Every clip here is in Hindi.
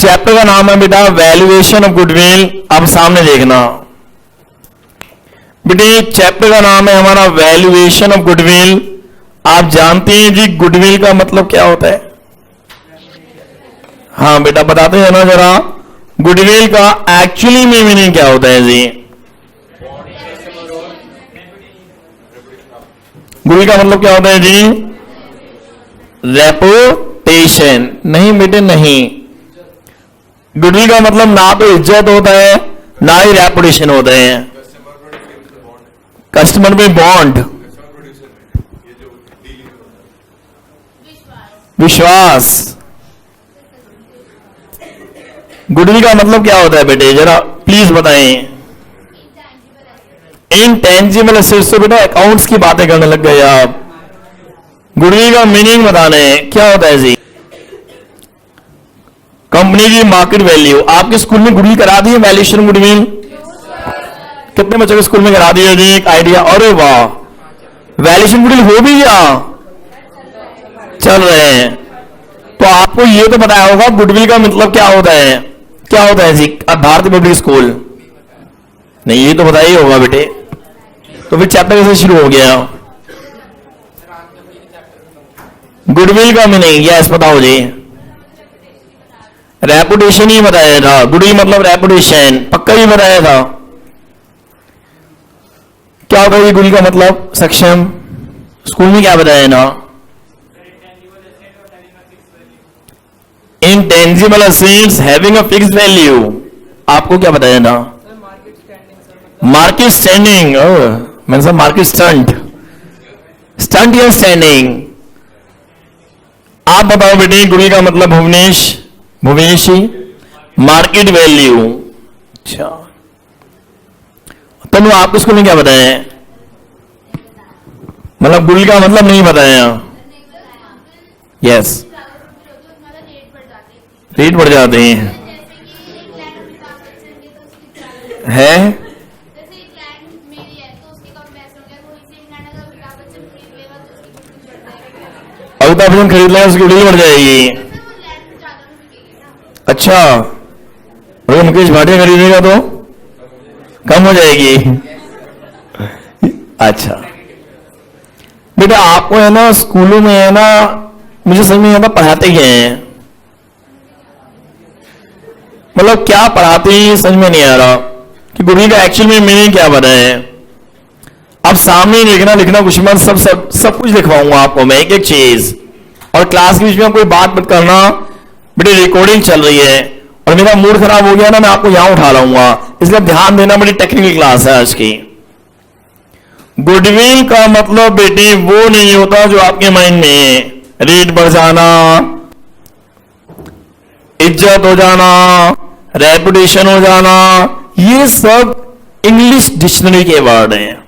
चैप्टर का नाम है बेटा वैल्यूएशन ऑफ गुडविल। अब सामने देखना बेटे, चैप्टर का नाम है हमारा वैल्यूएशन ऑफ गुडविल। आप जानते हैं जी गुडविल का मतलब क्या होता है? हाँ बेटा बताते हैं ना जरा, गुडविल का एक्चुअली में मीनिंग क्या होता है जी? गुडविल का मतलब क्या होता है जी? रेपुटेशन। नहीं बेटे नहीं, गुडविल का मतलब ना तो इज्जत होता है ना ही रेपुटेशन होता है। कस्टमर में बॉन्ड, विश्वास। गुडविल का मतलब क्या होता है बेटे, जरा प्लीज बताएं। Intangible assets. तो बेटा अकाउंट्स की बातें करने लग गए आप। गुडविल का मीनिंग बताने क्या होता है जी? कंपनी की मार्केट वैल्यू। आपके स्कूल में गुडविल करा दी है, वैल्यूएशन गुडविल? कितने बच्चों के स्कूल में करा दी है जी? एक आइडिया। अरे वाह, वैल्यूएशन गुडविल हो भी गया, चल रहे हैं। तो आपको ये तो बताया होगा गुडविल का मतलब क्या होता है? क्या होता है जी भारतीय पब्लिक स्कूल? नहीं, ये तो बताया ही होगा बेटे। तो फिर चैप्टर कैसे शुरू हो गया? गुडविल का मीनिंग यस बताओ जी। रेपुटेशन ही बताया था। गुडविल मतलब रेपुटेशन, पक्का ही बताया था। क्या होता है गुडविल का मतलब? सक्षम स्कूल में क्या बताया ना? Intangible assets having a fixed value. आपको क्या बताया ना? Market standing. मैंने सब मार्केट स्टंट, स्टंट या स्टैंडिंग। आप बताओ बेटे गुडविल का मतलब? Bhuvnesh, Bhuvnesh market value. अच्छा, तनु आपको स्कूल में क्या बताया? मतलब गुडविल का मतलब नहीं बताया? यस, रेट बढ़ जाते हैं है। अमिताभ बच्चन खरीद लेगा उसकी गुडविल बढ़ जाएगी। अच्छा, अगर मुकेश भाटिया खरीदेगा तो कम हो जाएगी। अच्छा बेटा, आपको है ना स्कूलों में है ना, मुझे समझ नहीं आता पढ़ाते क्या हैं, मतलब क्या पढ़ाते हैं समझ में नहीं आ रहा कि गुडविल का एक्चुअल में मीनिंग क्या बना है। अब सामने लिखना लिखना कुछ मत, सब कुछ लिखवाऊंगा आपको मैं, एक एक चीज। और क्लास के बीच में कोई बात मत करना बेटे, रिकॉर्डिंग चल रही है और मेरा मूड खराब हो गया ना, मैं आपको यहां उठा लाऊंगा, इसलिए ध्यान देना। बड़ी टेक्निकल क्लास है आज की। गुडविल का मतलब बेटे वो नहीं होता जो आपके माइंड में है। रेट बढ़ जाना, इज्जत हो जाना, रेपुटेशन हो जाना, ये सब इंग्लिश डिक्शनरी के वर्ड हैं।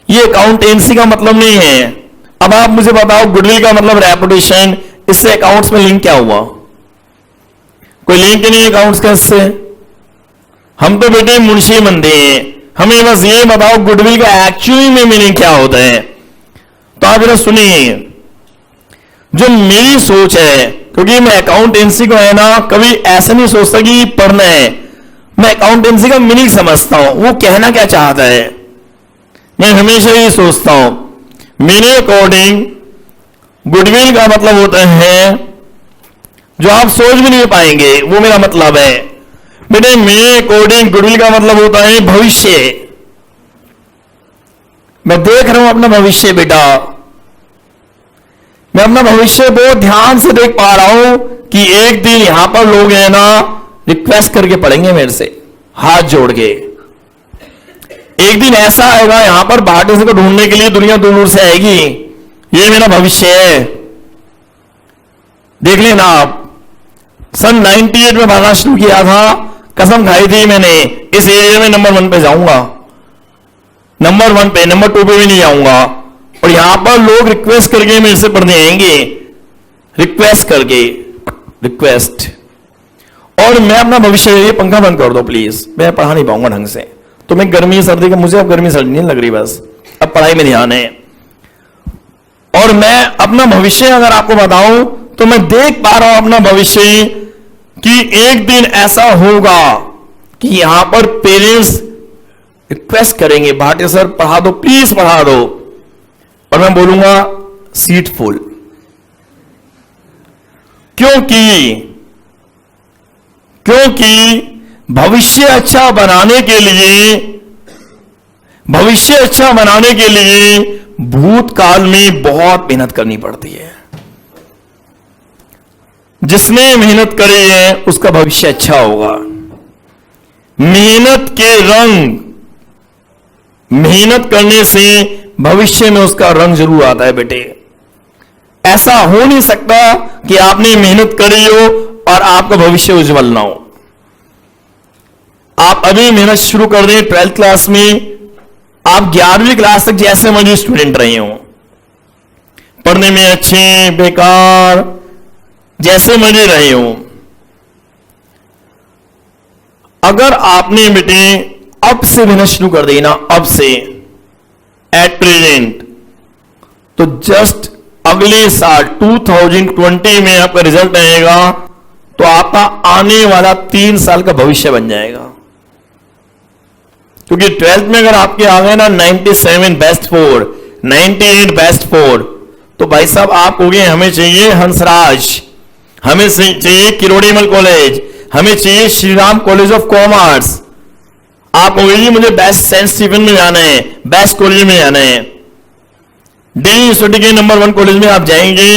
ये अकाउंटेंसी का मतलब नहीं है। अब आप मुझे बताओ गुडविल का मतलब रेपुटेशन, इससे अकाउंट्स में लिंक क्या हुआ? कोई लिंक नहीं अकाउंट्स का इससे। हम तो बेटे मुंशी बंदे हैं, हमें बस ये बताओ गुडविल का एक्चुअली में मीनिंग क्या होता है। तो आप जरा सुनिए, जो मेरी सोच है, क्योंकि मैं अकाउंटेंसी को है ना कभी ऐसा नहीं सोचता कि पढ़ना है, मैं अकाउंटेंसी का मीनिंग समझता हूं, वो कहना क्या चाहता है। मैं हमेशा ये सोचता हूं, मेरे अकॉर्डिंग गुडविल का मतलब होता है जो आप सोच भी नहीं पाएंगे, वो मेरा मतलब है बेटे। मेरे अकॉर्डिंग गुडविल का मतलब होता है भविष्य। मैं देख रहा हूं अपना भविष्य बेटा, मैं अपना भविष्य बहुत ध्यान से देख पा रहा हूं कि एक दिन यहां पर लोग हैं ना रिक्वेस्ट करके पढ़ेंगे मेरे से हाथ जोड़ के। एक दिन ऐसा आएगा यहां पर भाटे से को ढूंढने के लिए दुनिया दूर दूर से आएगी। ये मेरा भविष्य है, देख लेना आप। सन 98 में भागना शुरू किया था, कसम खाई थी मैंने इस एरिया में नंबर 1 पे जाऊंगा, नंबर 1 पे, नंबर 2 पे भी नहीं जाऊंगा। और यहां पर लोग रिक्वेस्ट करके मेरे से पढ़ने आएंगे, रिक्वेस्ट करके, रिक्वेस्ट। और मैं अपना भविष्य, ये पंखा बंद कर दो प्लीज, मैं पढ़ा नहीं पाऊंगा ढंग से। तो मैं गर्मी सर्दी का, मुझे अब गर्मी सर्दी नहीं लग रही, बस अब पढ़ाई में ध्यान है। और मैं अपना भविष्य अगर आपको बताऊं तो मैं देख पा रहा हूं अपना भविष्य कि एक दिन ऐसा होगा कि यहां पर पेरेंट्स रिक्वेस्ट करेंगे, भाटिया सर पढ़ा दो, प्लीज पढ़ा दो, और मैं बोलूंगा सीट फुल। क्योंकि भविष्य अच्छा बनाने के लिए भूतकाल में बहुत मेहनत करनी पड़ती है। जिसने मेहनत करी है उसका भविष्य अच्छा होगा। मेहनत करने से भविष्य में उसका रंग जरूर आता है बेटे। ऐसा हो नहीं सकता कि आपने मेहनत करी हो और आपका भविष्य उज्जवल ना हो। आप अभी मेहनत शुरू कर दें 12th क्लास में, आप 11वीं क्लास तक जैसे मर्जी स्टूडेंट रहे हो, पढ़ने में अच्छे बेकार जैसे मर्जी रहे हो, अगर आपने बेटे अब से मेहनत शुरू कर दी ना, अब से एट प्रेजेंट, तो जस्ट अगले साल 2020 में आपका रिजल्ट आएगा तो आपका आने वाला 3 साल का भविष्य बन जाएगा। क्योंकि 12th में अगर आपके आ गए ना 97 बेस्ट 4, 98 बेस्ट 4, तो भाई साहब आप हो गए, हमें चाहिए हंसराज, हमें चाहिए किरोड़ीमल कॉलेज, हमें चाहिए Shri Ram college of commerce. आप हो गए मुझे बेस्ट सेंट स्टीफन में जाना है, बेस्ट कॉलेज में जाना है, दिल्ली यूनिवर्सिटी के नंबर 1 कॉलेज में आप जाएंगे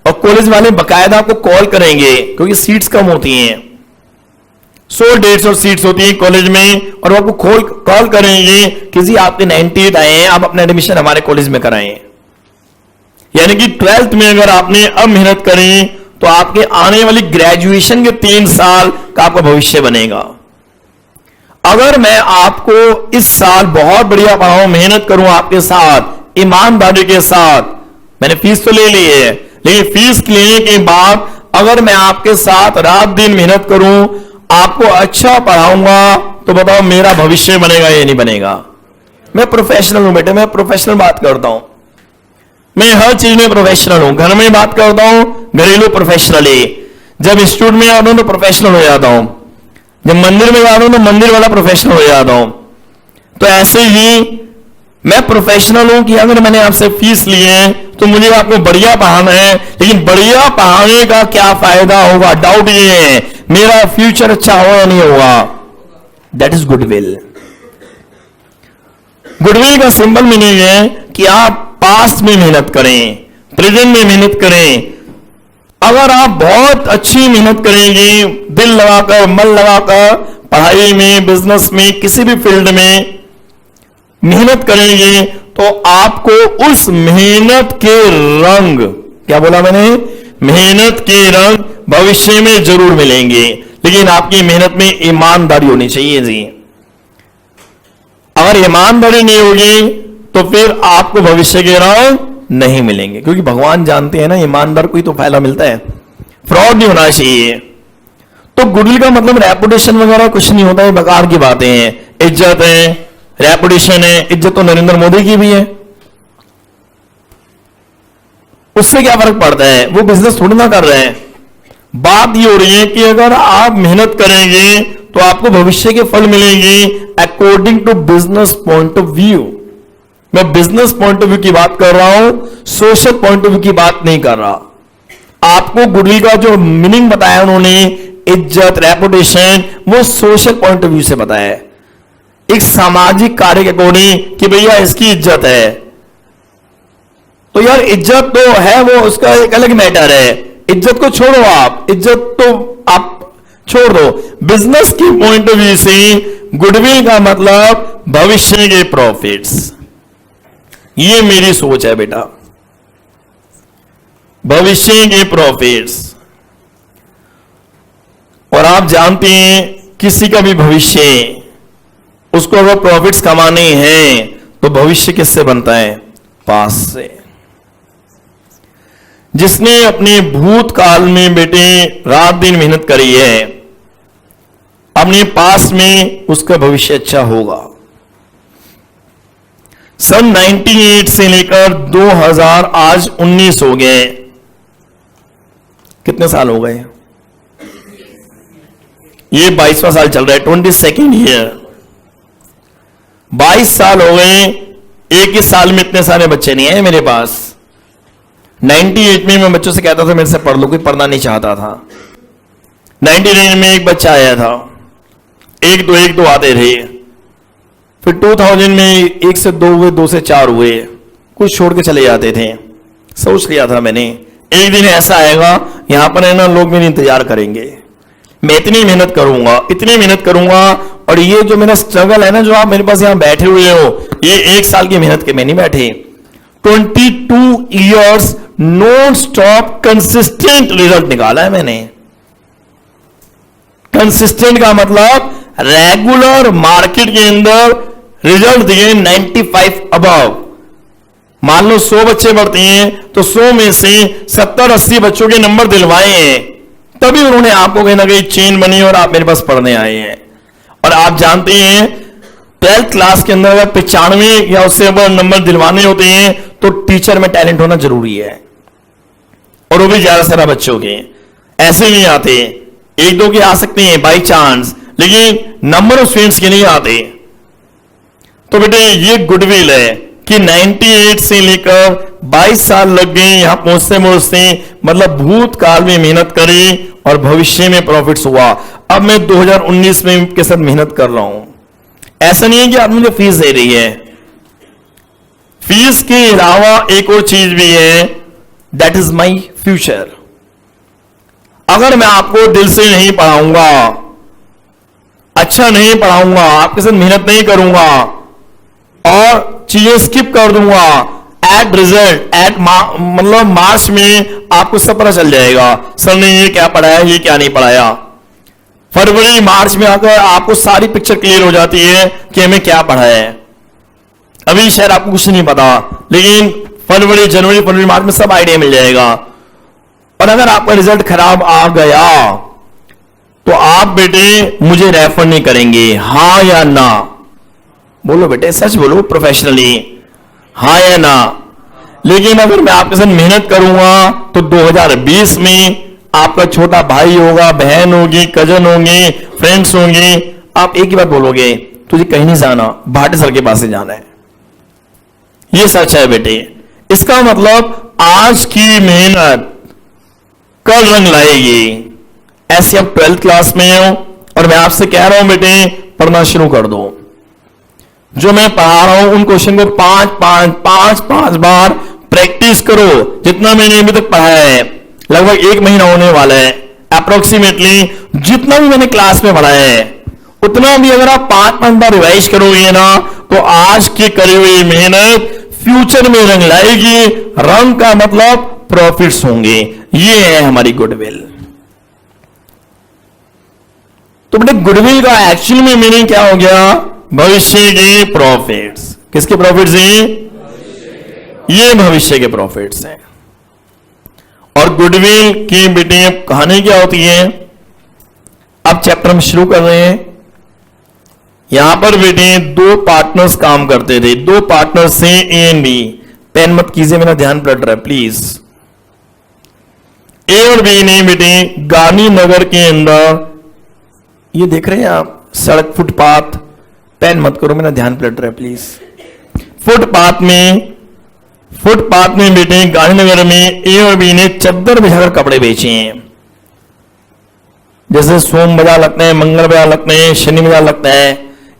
और कॉलेज वाले बकायदा आपको कॉल करेंगे क्योंकि सीट्स कम होती हैं, 100-150 सीट्स होती हैं कॉलेज में, और वो आपको कॉल करेंगे कि जी आपके 98 आए हैं, आप अपना एडमिशन हमारे कॉलेज में कराएं। यानी कि 12th में अगर आपने अब मेहनत करी तो आपके आने वाली ग्रेजुएशन के 3 साल का आपका भविष्य बनेगा। अगर मैं आपको इस साल बहुत बढ़िया पढ़ाऊं, मेहनत करूं आपके साथ, ईमानदारी के साथ, मैंने फीस तो ले ली है, लेकिन फीस लेने के बाद अगर मैं आपके साथ रात दिन मेहनत करूं, आपको अच्छा पढ़ाऊंगा, तो बताओ मेरा भविष्य बनेगा या नहीं बनेगा? मैं प्रोफेशनल हूं बेटे, मैं प्रोफेशनल बात करता हूं, मैं हर चीज में प्रोफेशनल हूं। घर में बात करता हूं घरेलू प्रोफेशनली, जब इंस्टीट्यूट में आता हूं तो प्रोफेशनल हो जाता हूं, जब मंदिर में जाता हूं तो मंदिर वाला प्रोफेशनल हो जाता हूं। तो ऐसे ही मैं प्रोफेशनल हूं कि अगर मैंने आपसे फीस ली है तो मुझे आपको बढ़िया पढ़ाना है, लेकिन बढ़िया पढ़ाने का क्या फायदा होगा? डाउट ये है मेरा फ्यूचर अच्छा होगा या नहीं होगा? That is goodwill. गुडविल का सिंपल मीनिंग है कि आप पास्ट में मेहनत करें, प्रेजेंट में मेहनत करें। अगर आप बहुत अच्छी मेहनत करेंगे, दिल लगाकर, मन लगाकर, पढ़ाई में, बिजनेस में, किसी भी फील्ड में मेहनत करेंगे, तो आपको उस मेहनत के रंग, क्या बोला मैंने, मेहनत के रंग भविष्य में जरूर मिलेंगे। लेकिन आपकी मेहनत में ईमानदारी होनी चाहिए जी। अगर ईमानदारी नहीं होगी तो फिर आपको भविष्य के रंग नहीं मिलेंगे, क्योंकि भगवान जानते हैं ना ईमानदार को ही तो फायदा मिलता है, फ्रॉड नहीं होना चाहिए। तो गुडविल का मतलब रेपुटेशन वगैरह कुछ नहीं होता है, बेकार की बातें हैं। इज्जत है, रेपुटेशन है, इज्जत तो नरेंद्र मोदी की भी है, उससे क्या फर्क पड़ता है? वो बिजनेस थोड़ी ना कर रहे हैं। बात ये हो रही है कि अगर आप मेहनत करेंगे तो आपको भविष्य के फल मिलेंगे according to business point of view. मैं बिजनेस पॉइंट ऑफ व्यू की बात कर रहा हूं, सोशल पॉइंट ऑफ व्यू की बात नहीं कर रहा। आपको गुडविल का जो मीनिंग बताया उन्होंने, इज्जत, रेपुटेशन, वो सोशल पॉइंट ऑफ व्यू से बताया है, एक सामाजिक कार्य के अकॉर्डिंग कि भैया इसकी इज्जत है। तो यार इज्जत तो है, वो उसका एक अलग मैटर है, इज्जत को छोड़ो आप, इज्जत तो आप छोड़ दो। बिजनेस की पॉइंट ऑफ व्यू से गुडविल का मतलब भविष्य के प्रॉफिट्स। ये मेरी सोच है बेटा, भविष्य के प्रॉफिट्स। और आप जानते हैं किसी का भी भविष्य, उसको अगर प्रॉफिट्स कमाने हैं तो भविष्य किससे बनता है? पास से। जिसने अपने भूतकाल में बेटे रात दिन मेहनत करी है, अपने पास में उसका भविष्य अच्छा होगा। सन 98 से लेकर 2000 आज 19 हो गए, कितने साल हो गए? ये 22वां साल चल रहा है, 22nd ईयर। 22 साल हो गए, एक ही साल में इतने सारे बच्चे नहीं आए मेरे पास। 98 में मैं बच्चों से कहता था मेरे से पढ़ लो, कोई पढ़ना नहीं चाहता था। 99 में एक बच्चा आया था, एक दो आते थे। फिर 2000 में 1 से 2 हुए, 2 से 4 हुए, कुछ छोड़ के चले जाते थे। सोच लिया था मैंने, एक दिन ऐसा आएगा यहां पर है ना, लोग मेरे इंतजार करेंगे, मैं इतनी मेहनत करूंगा, और ये जो मेरा स्ट्रगल है ना, जो आप मेरे पास यहां बैठे हुए हो, ये 1 साल की मेहनत के में नहीं बैठे, 22 years non stop consistent result निकाला है मैंने। कंसिस्टेंट का मतलब रेगुलर मार्केट के अंदर रिजल्ट दिए 95 अबव। मान लो 100 बच्चे पढ़ते हैं तो 100 में से 70-80 बच्चों के नंबर दिलवाए हैं, तभी उन्होंने आपको कहीं ना कहीं चेन बनी और आप मेरे पास पढ़ने आए हैं। और आप जानते हैं 12th क्लास के अंदर अगर 95 या उससे ऊपर नंबर दिलवाने होते हैं तो टीचर में टैलेंट होना जरूरी है, और वो भी ज्यादा सारा बच्चों के ऐसे नहीं आते, 1-2 के आ सकते हैं बाई चांस, लेकिन नंबर ऑफ स्टूडेंट्स के नहीं आते। तो बेटे ये गुडविल है कि 98 से लेकर 22 साल लग गए यहां पहुंचते, मतलब भूतकाल में मेहनत करी और भविष्य में प्रॉफिट्स हुआ। अब मैं 2019 में के साथ मेहनत कर रहा हूं। ऐसा नहीं है कि आप मुझे फीस दे रही है, फीस के अलावा एक और चीज भी है, दैट इज माई फ्यूचर। अगर मैं आपको दिल से नहीं पढ़ाऊंगा, अच्छा नहीं पढ़ाऊंगा, आपके साथ मेहनत नहीं करूंगा और चीजें स्किप कर दूंगा, एट रिजल्ट मतलब मार्च में आपको सब पता चल जाएगा, सर ने ये क्या पढ़ाया, ये क्या नहीं पढ़ाया। फरवरी मार्च में आकर आपको सारी पिक्चर क्लियर हो जाती है कि हमें क्या पढ़ा है। अभी शायद आपको कुछ नहीं पता, लेकिन फरवरी, जनवरी, फरवरी, मार्च में सब आइडिया मिल जाएगा। और अगर आपका रिजल्ट खराब आ गया तो आप बेटे मुझे रेफर नहीं करेंगे, हां या ना? बोलो बेटे, सच बोलो प्रोफेशनली, हां या ना? लेकिन अगर मैं आपके साथ मेहनत करूंगा तो 2020 में आपका छोटा भाई होगा, बहन होगी, कजन होंगे, फ्रेंड्स होंगे, आप एक ही बात बोलोगे, तुझे कहीं नहीं जाना, भाटे सर के पास से जाना है। ये सच है बेटे। इसका मतलब आज की मेहनत कल रंग लाएगी। ऐसे आप 12th क्लास में हो और मैं आपसे कह रहा हूं बेटे पढ़ना शुरू कर दो। जो मैं पढ़ा रहा हूं उन क्वेश्चन को 5 बार प्रैक्टिस करो। जितना मैंने अभी तक पढ़ाया है, लगभग 1 महीना होने वाला है अप्रोक्सीमेटली, जितना भी मैंने क्लास में पढ़ाया है उतना भी अगर आप 5 बार रिवाइज करोगे ना तो आज की करी हुई मेहनत फ्यूचर में रंग लाएगी। रंग का मतलब प्रॉफिट्स होंगे। ये है हमारी गुडविल। तो बेटे गुडविल का एक्चुअल में मीनिंग क्या हो गया? भविष्य के प्रॉफिट्स। किसके प्रॉफिट्स हैं? ये भविष्य के प्रॉफिट्स हैं। और गुडविल की बेटे कहानी क्या होती है? अब चैप्टर हम शुरू कर रहे हैं। यहां पर बेटे 2 पार्टनर्स काम करते थे। 2 पार्टनर्स से ए एंड बी। पेन मत कीजिए, मेरा ध्यान पलट रहा है प्लीज। ए और बी ने बेटे गांधीनगर के अंदर, ये देख रहे हैं आप सड़क, फुटपाथ, पेन मत करो, मेरा ध्यान पलट रहा है प्लीज। फुटपाथ में बेटे गांधीनगर में ए और बी ने चद्दर बिछाकर कपड़े बेचे हैं। जैसे सोम बाजार लगते हैं, मंगल बाजार लगते हैं, शनि बाजार लगता है।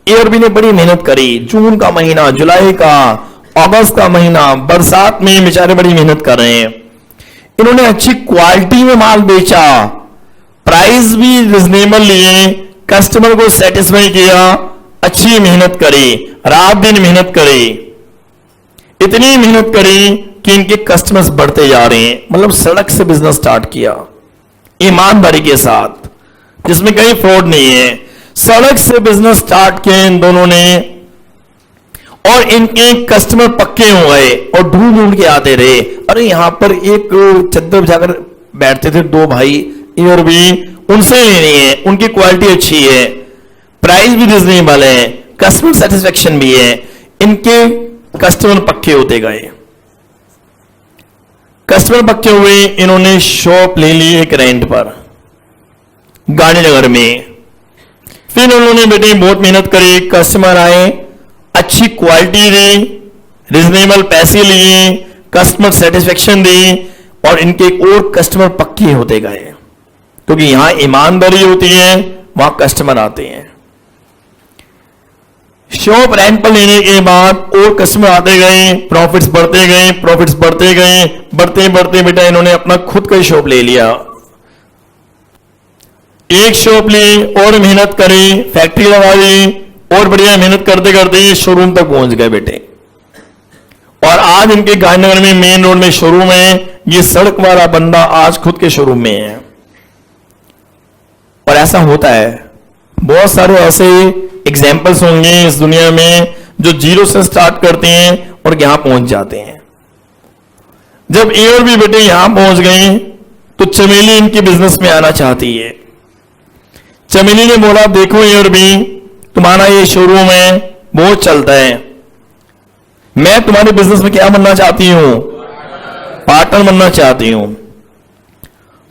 ए और बी ने बड़ी मेहनत करी। जून का महीना, जुलाई का, अगस्त का महीना, बरसात में बेचारे बड़ी मेहनत कर रहे हैं। इन्होंने अच्छी क्वालिटी में माल बेचा, प्राइस भी रिजनेबल लिए, कस्टमर को सेटिस्फाई किया, अच्छी मेहनत करी, रात दिन मेहनत करी, इतनी मेहनत करी कि इनके कस्टमर्स बढ़ते जा रहे हैं। मतलब सड़क से बिजनेस स्टार्ट किया ईमानदारी के साथ, जिसमें कहीं फ्रॉड नहीं है। सड़क से बिजनेस स्टार्ट किया इन दोनों ने, और इनके कस्टमर पक्के हो गए और ढूंढ ढूंढ के आते रहे। अरे यहां पर एक चद्दर बिछाकर बैठते थे 2 भाई, ए और बी, उनसे लेनी है, उनकी क्वालिटी अच्छी है, प्राइस भी रिजनेबल है, कस्टमर सेटिस्फेक्शन भी है। इनके कस्टमर पक्के होते गए। कस्टमर पक्के हुए, इन्होंने शॉप ले ली एक रेंट पर गांधीनगर में। फिर उन्होंने बेटे बहुत मेहनत करी, कस्टमर आए, अच्छी क्वालिटी दी, रिजनेबल पैसे लिए, कस्टमर सेटिस्फेक्शन दी, और इनके और कस्टमर पक्के होते गए, क्योंकि यहां ईमानदारी होती है, वहां कस्टमर आते हैं। शॉप रेंट पर लेने के बाद और कस्टमर आते गए, प्रॉफिट्स बढ़ते गए, प्रॉफिट्स बढ़ते गए, बढ़ते बढ़ते बेटा इन्होंने अपना खुद का शॉप ले लिया। एक शॉप ली और मेहनत करी, फैक्ट्री लगा दी, और बढ़िया मेहनत करते करते शोरूम तक पहुंच गए बेटे। और आज इनके गांधीनगर में मेन रोड में शोरूम है। ये सड़क वाला बंदा आज खुद के शोरूम में है। और ऐसा होता है, बहुत सारे ऐसे एग्जाम्पल्स होंगे इस दुनिया में जो जीरो से स्टार्ट करते हैं और यहां पहुंच जाते हैं। जब ए और बी बेटे यहां पहुंच गए तो चमेली इनके बिजनेस में आना चाहती है। चमेली ने बोला, देखो ए और बी, तुम्हारा ये शोरूम है, बहुत चलता है, मैं तुम्हारे बिजनेस में क्या बनना चाहती हूं, पार्टनर बनना चाहती हूं।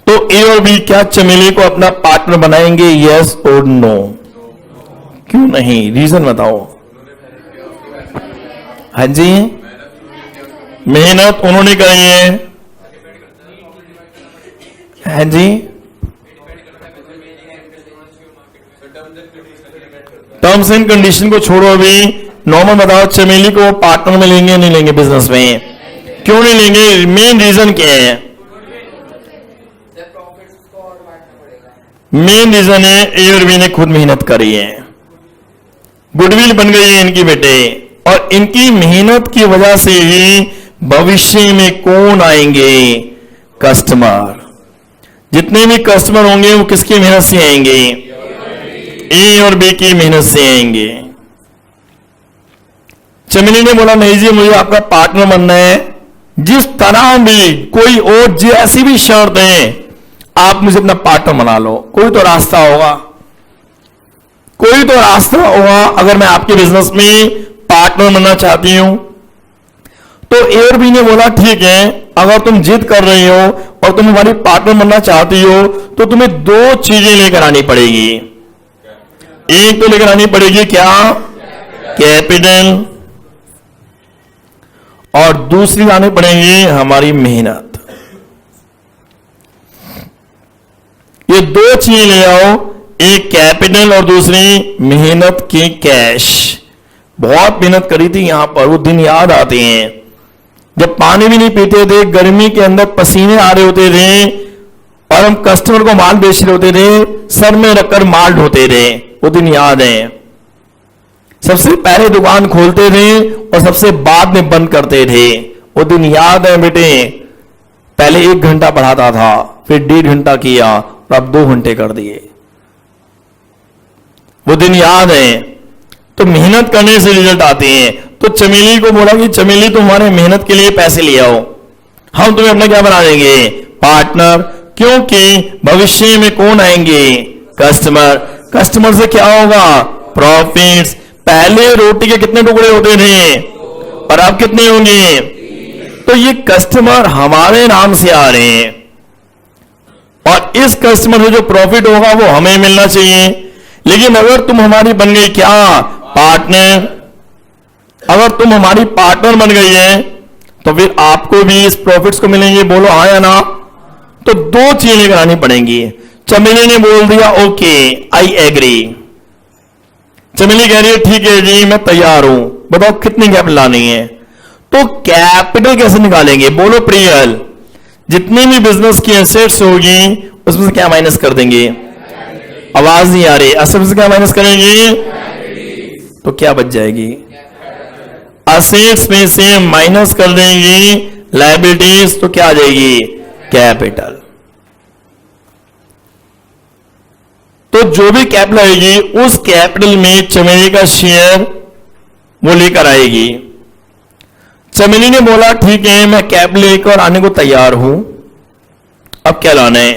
तो ए और बी क्या चमेली को अपना पार्टनर बनाएंगे, यस और नो? क्यों नहीं, रीजन बताओ। हाँ जी, मेहनत उन्होंने करी है। हाँ जी, टर्म्स एंड कंडीशन को छोड़ो, अभी नॉर्मल बताओ, चमेली को पार्टनर में लेंगे नहीं लेंगे बिजनेस में? क्यों नहीं लेंगे? मेन रीजन क्या है? मेन रीजन है ए और बी ने खुद मेहनत करी है, गुडविल बन गई है इनकी बेटे, और इनकी मेहनत की वजह से ही भविष्य में कौन आएंगे, कस्टमर। जितने भी कस्टमर होंगे वो किसकी मेहनत से आएंगे, ए और बी की मेहनत से आएंगे। चमेली ने बोला, नहीं जी मुझे आपका पार्टनर बनना है, जिस तरह भी कोई और जैसी भी शर्त है आप मुझे अपना पार्टनर बना लो। कोई तो रास्ता होगा, कोई तो रास्ता होगा। अगर मैं आपके बिजनेस में पार्टनर बनना चाहती हूं तो ए और बी ने बोला, ठीक है, अगर तुम जिद कर रही हो और तुम हमारी पार्टनर बनना चाहती हो तो तुम्हें दो चीजें लेकर आनी पड़ेगी। एक तो लेकर आनी पड़ेगी क्या, कैपिटल, और दूसरी लानी पड़ेगी हमारी मेहनत। ये दो चीजें ले आओ, एक कैपिटल और दूसरी मेहनत की कैश। बहुत मेहनत करी थी यहां पर, वो दिन याद आते हैं जब पानी भी नहीं पीते थे, गर्मी के अंदर पसीने आ रहे होते थे, और हम कस्टमर को माल बेच रहे होते थे, सर में रखकर माल ढोते थे। वो दिन याद है। सबसे पहले दुकान खोलते थे और सबसे बाद में बंद करते थे। वो दिन याद है बेटे। पहले 1 घंटा पढ़ाता था, फिर 1.5 घंटा किया, और अब 2 घंटे कर दिए। वो दिन याद है। तो मेहनत करने से रिजल्ट आते हैं। तो चमेली को बोला कि चमेली तुम्हारे मेहनत के लिए पैसे ले आओ, हम तुम्हें अपना क्या बना देंगे, पार्टनर। क्योंकि भविष्य में कौन आएंगे, कस्टमर। कस्टमर से क्या होगा, प्रॉफिट्स। पहले रोटी के कितने टुकड़े होते थे और अब कितने होंगे? तो ये कस्टमर हमारे नाम से आ रहे हैं, और इस कस्टमर से जो प्रॉफिट होगा वो हमें मिलना चाहिए। लेकिन अगर तुम हमारी बन गई क्या, पार्टनर, अगर तुम हमारी पार्टनर बन गई है तो फिर आपको भी इस प्रॉफिट्स को मिलेंगे। बोलो हाँ या ना? तो 2 चीजें करानी पड़ेंगी। चमेली ने बोल दिया, ओके आई एग्री। चमेली कह रही है, ठीक है जी मैं तैयार हूं, बताओ कितनी कैपिटल लानी है। तो कैपिटल कैसे निकालेंगे, बोलो प्रियल। जितनी भी बिजनेस की एसेट्स होगी उसमें से क्या माइनस कर देंगे, आवाज नहीं आ रही, एसेट्स से क्या माइनस करेंगे, तो क्या बच जाएगी, एसेट्स में से माइनस कर देंगे लायबिलिटीज, तो क्या आ जाएगी, कैपिटल। तो जो भी कैपिटल आएगी उस कैपिटल में चमेली का शेयर वो लेकर आएगी। चमेली ने बोला, ठीक है मैं कैपिटल लेकर आने को तैयार हूं। अब क्या लाना है,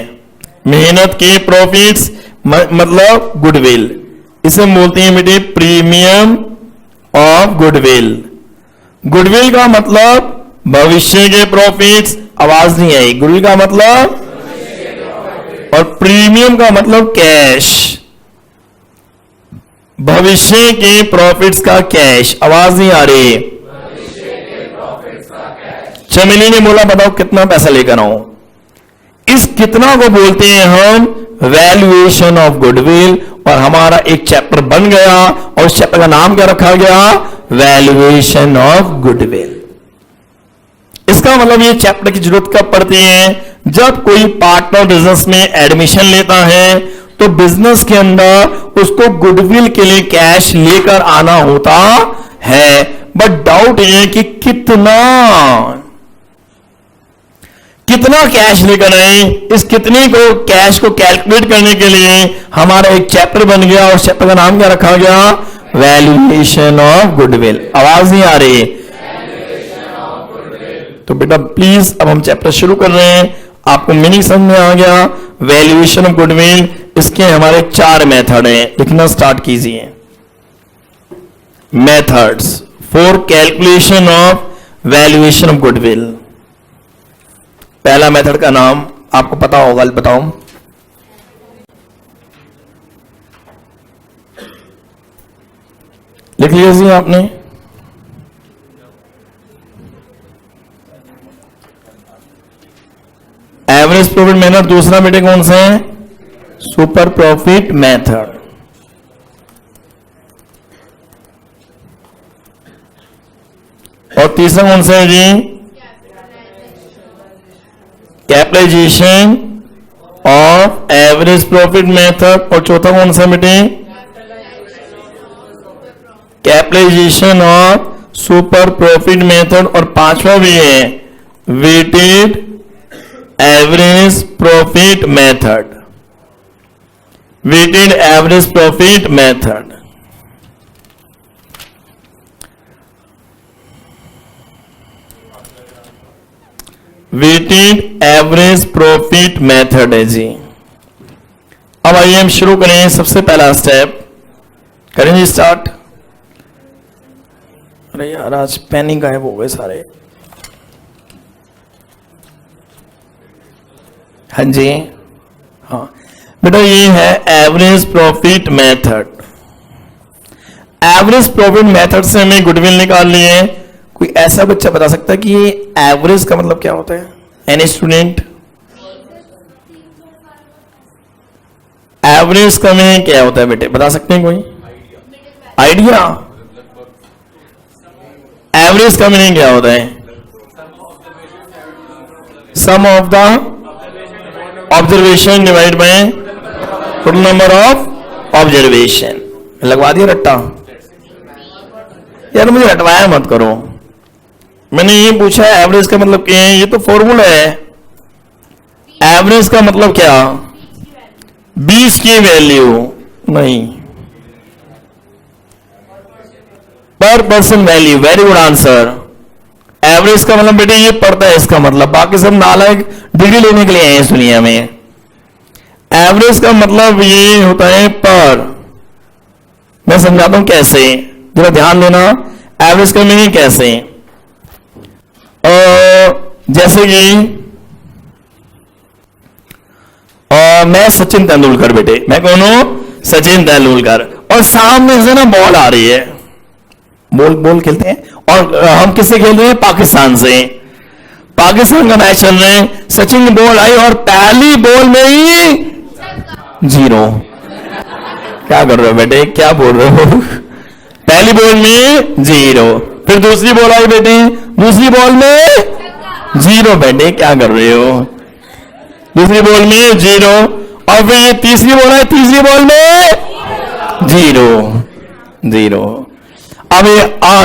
मेहनत के प्रॉफिट्स, मतलब गुडविल। इसे हम बोलते हैं बेटे प्रीमियम ऑफ गुडविल। गुडविल का मतलब भविष्य के प्रॉफिट्स, आवाज नहीं आई, गुडविल का मतलब, और प्रीमियम का मतलब कैश। भविष्य के प्रॉफिट्स का कैश। आवाज नहीं आ रही। चमेली ने बोला बताओ कितना पैसा लेकर आऊं। इस कितना को बोलते हैं हम वैल्यूएशन ऑफ गुडविल, और हमारा एक चैप्टर बन गया और उस चैप्टर का नाम क्या रखा गया? Valuation of goodwill. इसका मतलब ये चैप्टर की जरूरत कब पड़ती है? जब कोई पार्टनर बिजनेस में एडमिशन लेता है तो बिजनेस के अंदर उसको गुडविल के लिए कैश लेकर आना होता है। बट डाउट ये कि कितना कैश लेकर आए। इस कितने को कैश को कैलकुलेट करने के लिए हमारा एक चैप्टर बन गया, और चैप्टर का नाम क्या रखा गया? Valuation of goodwill. आवाज नहीं आ रही। तो बेटा प्लीज अब हम चैप्टर शुरू कर रहे हैं। आपको मीनिंग समझ में आ गया? वैल्यूएशन ऑफ गुडविल, इसके हमारे 4 मेथड हैं। लिखना स्टार्ट कीजिए। Methods for calculation of valuation of goodwill. पहला मेथड का नाम आपको पता होगा, बताओ। लिख लीजिए आपने। Average profit method. दूसरा बेटे कौन सा है? Super profit method. और तीसरा कौन सा है जी? Capitalization of average profit method. और चौथा कौन सा बेटे? Capitalization of super profit method. और पांचवा भी है weighted average profit method. Weighted average profit method. Weighted average profit method है जी। अब आइए हम शुरू करें। सबसे पहला स्टेप करेंगे स्टार्ट। अरे यार आज पेन ही गायब हो गए सारे। हाँ जी, हाँ बेटा ये है average profit method. Average profit method से हमें गुडविल निकाल लिए। कोई ऐसा बच्चा बता सकता है कि ये एवरेज का मतलब क्या होता है? Any student? एवरेज का मीनिंग क्या होता है बेटे, बता सकते हैं कोई आइडिया? एवरेज का मीनिंग क्या होता है? Sum of the observation divide by total number of observation. लगवा दिया रट्टा? यार मुझे हटवाया मत करो। मैंने ये पूछा है एवरेज का मतलब क्या है? ये तो फॉर्मूला है। एवरेज का मतलब क्या? 20 की वैल्यू नहीं, पर person value. Very good answer. Average का मतलब बेटे ये पड़ता है, इसका मतलब। बाकी सब नालायक डिग्री लेने के लिए आए इस दुनिया में। एवरेज का मतलब ये होता है पर। मैं समझाता हूं कैसे, जरा ध्यान देना। एवरेज का मीनिंग कैसे? जैसे कि मैं सचिन तेंदुलकर बेटे, मैं कौन हूं? सचिन तेंदुलकर। और सामने से ना बॉल आ रही है, बॉल खेलते हैं, और हम किससे खेल रहे हैं? पाकिस्तान से। पाकिस्तान का मैच चल रहे हैं। सचिन की बॉल आई और पहली बॉल में ही 0। क्या कर रहे हो बेटे, क्या बोल रहे हो? पहली बॉल में 0। फिर दूसरी बॉल आई बेटे, दूसरी बॉल में 0 बेटे, क्या कर रहे हो? दूसरी बॉल में 0। और फिर तीसरी बॉल आई, तीसरी बॉल में 0। अब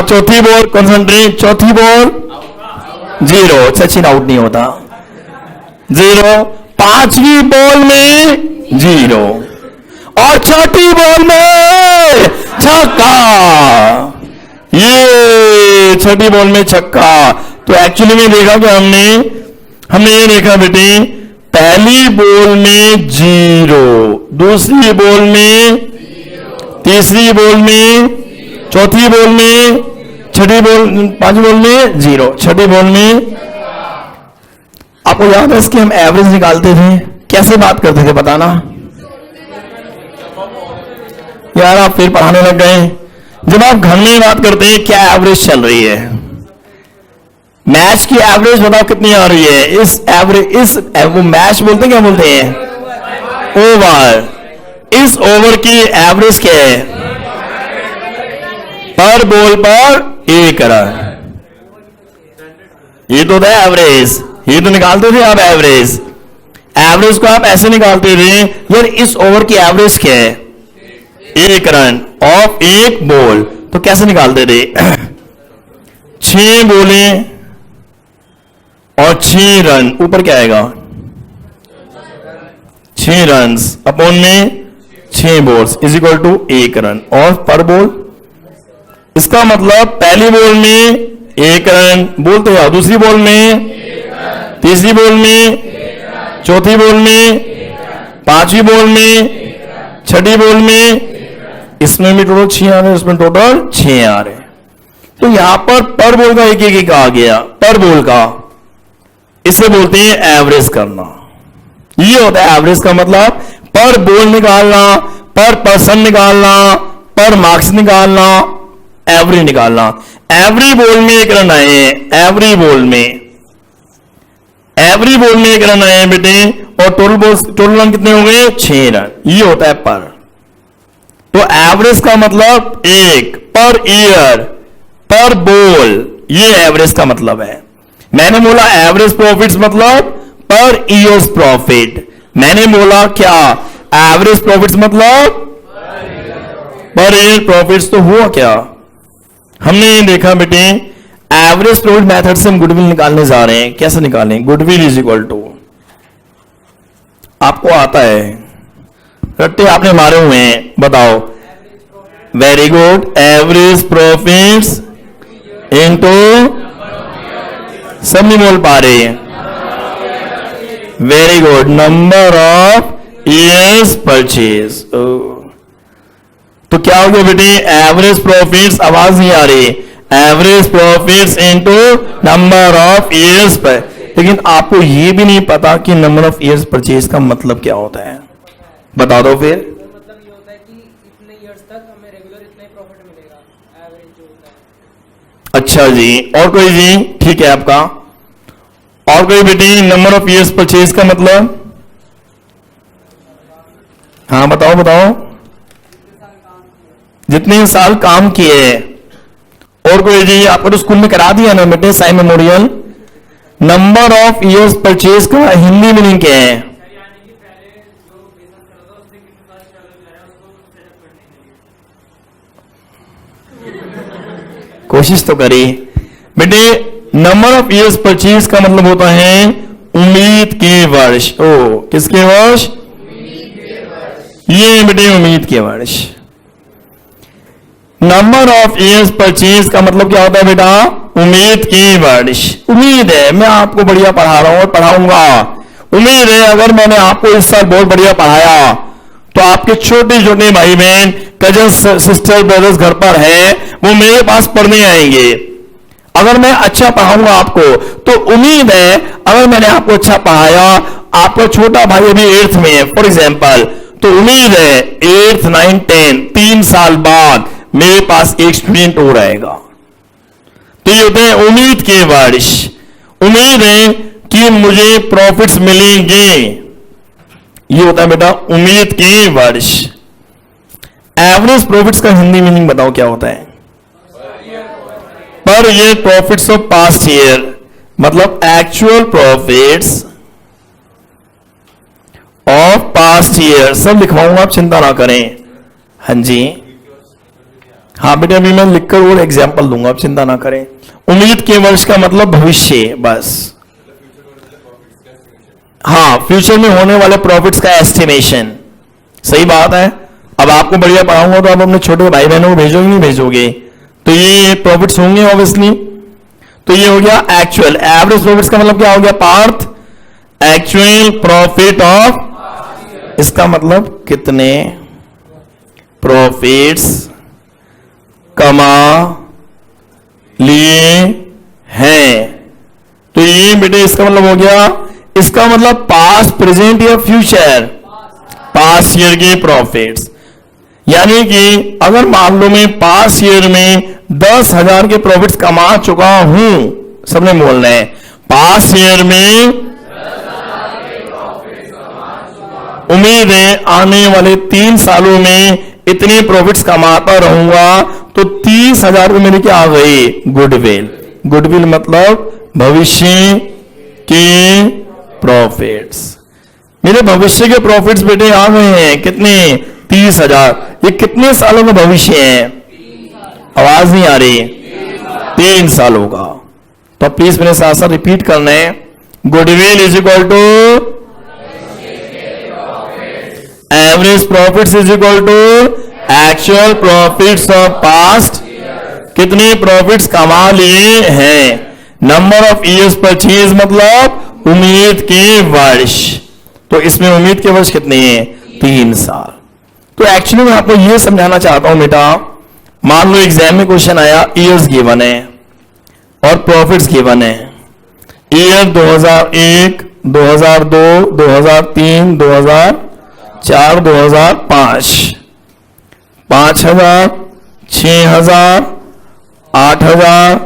चौथी बॉल, कंसंट्रेट, चौथी बॉल 0। सचिन आउट नहीं होता। 0। पांचवी बॉल में 0 और छठी बॉल में छक्का। ये छठी बॉल में छक्का। तो एक्चुअली में देखा कि हमने ये देखा बेटे, पहली बॉल में 0, दूसरी बॉल में, तीसरी बॉल में, चौथी बॉल में, छठी बॉल, पांचवी बॉल में 0, छठी बॉल में। आपको याद है इसकी हम एवरेज निकालते थे, कैसे बात करते थे बताना? यार आप फिर पढ़ाने लग गए। जब आप घर में बात करते हैं क्या एवरेज चल रही है, मैच की एवरेज बताओ कितनी आ रही है, इस एवरेज वो मैच बोलते हैं, क्या बोलते हैं, ओवर। इस ओवर की एवरेज क्या है, पर बॉल पर 1 रन। ये तो था एवरेज, ये तो निकालते थे आप एवरेज। एवरेज को आप ऐसे निकालते थे यार इस ओवर की एवरेज क्या है, 1 रन ऑफ 1 बॉल। तो कैसे निकालते थे 6 बॉलें और 6 रन, ऊपर क्या आएगा 6 रन अपॉन में 6 balls is equal to 1 run और पर बॉल। इसका मतलब पहली बॉल में 1 रन बोलते जाओ, दूसरी बॉल में, तीसरी बॉल में, चौथी बॉल में, पांचवी बॉल में, छठी बॉल में, इसमें भी टोटल 6 आ रहे हैं, इसमें टोटल 6 आ रहे हैं। तो यहां पर बॉल का एक आ गया, पर बॉल का, इसे बोलते हैं एवरेज करना। ये होता है एवरेज का मतलब, पर बॉल निकालना, पर पर्सन निकालना, पर मार्क्स निकालना, एवरेज निकालना। एवरी बॉल में 1 रन आए हैं, एवरी बॉल में 1 रन आए हैं बेटे, और टोटल रन कितने हो गए 6 रन। ये होता है पर। तो एवरेज का मतलब 1 पर ईयर पर बॉल, ये एवरेज का मतलब है। मैंने बोला एवरेज प्रॉफिट्स मतलब पर ईयर्स प्रॉफिट। मैंने बोला क्या एवरेज प्रॉफिट्स मतलब पर ईयर प्रॉफिट्स। तो हुआ क्या, हमने ये देखा बेटे एवरेज प्रॉफिट मेथड से हम गुडविल निकालने जा रहे हैं। कैसे निकालें, गुडविल इज इक्वल टू, आपको आता है, रट्टे आपने मारे हुए हैं, बताओ। Very good, average profits into, सब नहीं बोल पा रहे, very good, number of years purchase. तो क्या हो गया बेटे एवरेज प्रॉफिट्स, आवाज नहीं आ रही, average profits into number of years पर। लेकिन आपको ये भी नहीं पता कि नंबर ऑफ ईयर्स परचेज का मतलब क्या होता है, बता दो फिर। मतलब ये होता है कि इतने ईयर्स तक हमें रेगुलर इतना ही प्रॉफिट मिलेगा, एवरेज जो होता है। अच्छा जी, और कोई जी, ठीक है आपका, और कोई बेटी नंबर ऑफ ईयर्स परचेज का मतलब, हाँ बताओ बताओ, जितने साल काम किए। और कोई जी, आपको तो स्कूल में करा दिया ना बेटे sign memorial. Number of years purchase का हिंदी मीनिंग क्या है, कोशिश तो करी बेटे। नंबर ऑफ ईयर्स परचेज का मतलब होता है उम्मीद के वर्ष। ओ किसके वर्ष, ये बेटे उम्मीद के वर्ष। नंबर ऑफ ईयर्स परचेज का मतलब क्या होता है बेटा, उम्मीद के वर्ष। उम्मीद है मैं आपको बढ़िया पढ़ा रहा हूं और पढ़ाऊंगा, उम्मीद है अगर मैंने आपको इस साल बहुत बढ़िया पढ़ाया तो आपके छोटे छोटे भाई बहन, कजन, सिस्टर, ब्रदर्स घर पर है, वो मेरे पास पढ़ने आएंगे। अगर मैं अच्छा पढ़ाऊंगा आपको तो उम्मीद है अगर मैंने आपको अच्छा पढ़ाया, आपका छोटा भाई अभी 8th में है फॉर एग्जाम्पल, तो उम्मीद है 8th, 9th, 10th 3 साल बाद मेरे पास एक स्टूडेंट और आएगा। तो ये होते हैं उम्मीद के वर्ष। उम्मीद है कि मुझे प्रॉफिट्स मिलेंगे, ये होता है बेटा उम्मीद के वर्ष। एवरेज प्रॉफिट्स का हिंदी मीनिंग बताओ क्या होता है, per year profits of past year, मतलब actual profits of past year. सब लिखवाऊंगा, आप चिंता ना करें। हाँ जी, हाँ बेटे अभी मैं लिखकर और एग्जाम्पल दूंगा, आप चिंता ना करें। उम्मीद के वर्ष का मतलब भविष्य, बस। हाँ, फ्यूचर में होने वाले प्रॉफिट्स का एस्टिमेशन, सही बात है। अब आपको बढ़िया पढ़ाऊंगा तो आप अपने छोटे भाई बहनों को भेजोगे नहीं भेजोगे, तो ये प्रॉफिट्स होंगे ऑब्वियसली। तो ये हो गया एक्चुअल। एवरेज प्रॉफिट्स का मतलब क्या हो गया पार्थ, एक्चुअल प्रॉफिट ऑफ, इसका मतलब कितने प्रॉफिट्स कमा लिए हैं। तो ये बेटे इसका मतलब हो गया, इसका मतलब पास्ट, प्रेजेंट या फ्यूचर, पास्ट ईयर के प्रॉफिट्स। यानी कि अगर मान लो मैं पास ईयर में 10,000 के प्रॉफिट्स कमा चुका हूं, सबने बोलना है पास ईयर में उम्मीद है आने वाले 3 सालों में इतने प्रॉफिट्स कमाता रहूंगा, तो 30,000 मेरे क्या आ गई? गुडविल। गुडविल मतलब भविष्य के प्रॉफिट्स। मेरे भविष्य के प्रॉफिट्स बेटे आ गए हैं कितने? 30,000। ये कितने सालों का भविष्य है? आवाज नहीं आ रही। 3 सालों का। तो प्लीज मेरे साथ साथ रिपीट करना है। Goodwill is equal to average profits is equal to actual profits of past. कितने प्रॉफिट्स कमा लिए हैं? नंबर ऑफ ईयर्स परचेज मतलब उम्मीद के वर्ष। तो इसमें उम्मीद के वर्ष कितने हैं? 3 साल। तो एक्चुअली मैं आपको यह समझाना चाहता हूं बेटा, मान लो एग्जाम में क्वेश्चन आया, ईयर्स गिवन है और प्रॉफिट्स गिवन है। ईयर 2001, 2002, 2003, 2004, 2005, 5,000, 6,000, 8,000,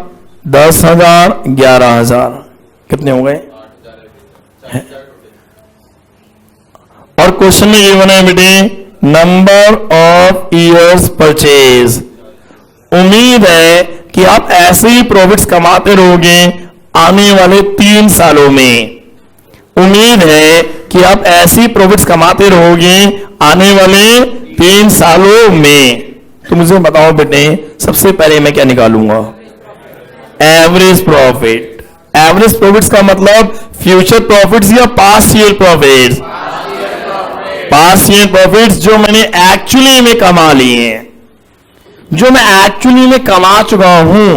10,000, 11,000, कितने हो गए? और क्वेश्चन में गिवन है बेटे नंबर ऑफ ईयर्स परचेज। उम्मीद है कि आप ऐसे ही प्रॉफिट्स कमाते रहोगे आने वाले 3 सालों में। उम्मीद है कि आप ऐसे ही प्रॉफिट्स कमाते रहोगे आने वाले 3 सालों में। तो मुझे बताओ बेटे, सबसे पहले मैं क्या निकालूंगा? Average profit. एवरेज प्रॉफिट्स का मतलब फ्यूचर प्रॉफिट्स या past year profits? Past year profits जो मैंने एक्चुअली में कमा लिए हैं, जो मैं एक्चुअली में कमा चुका हूं।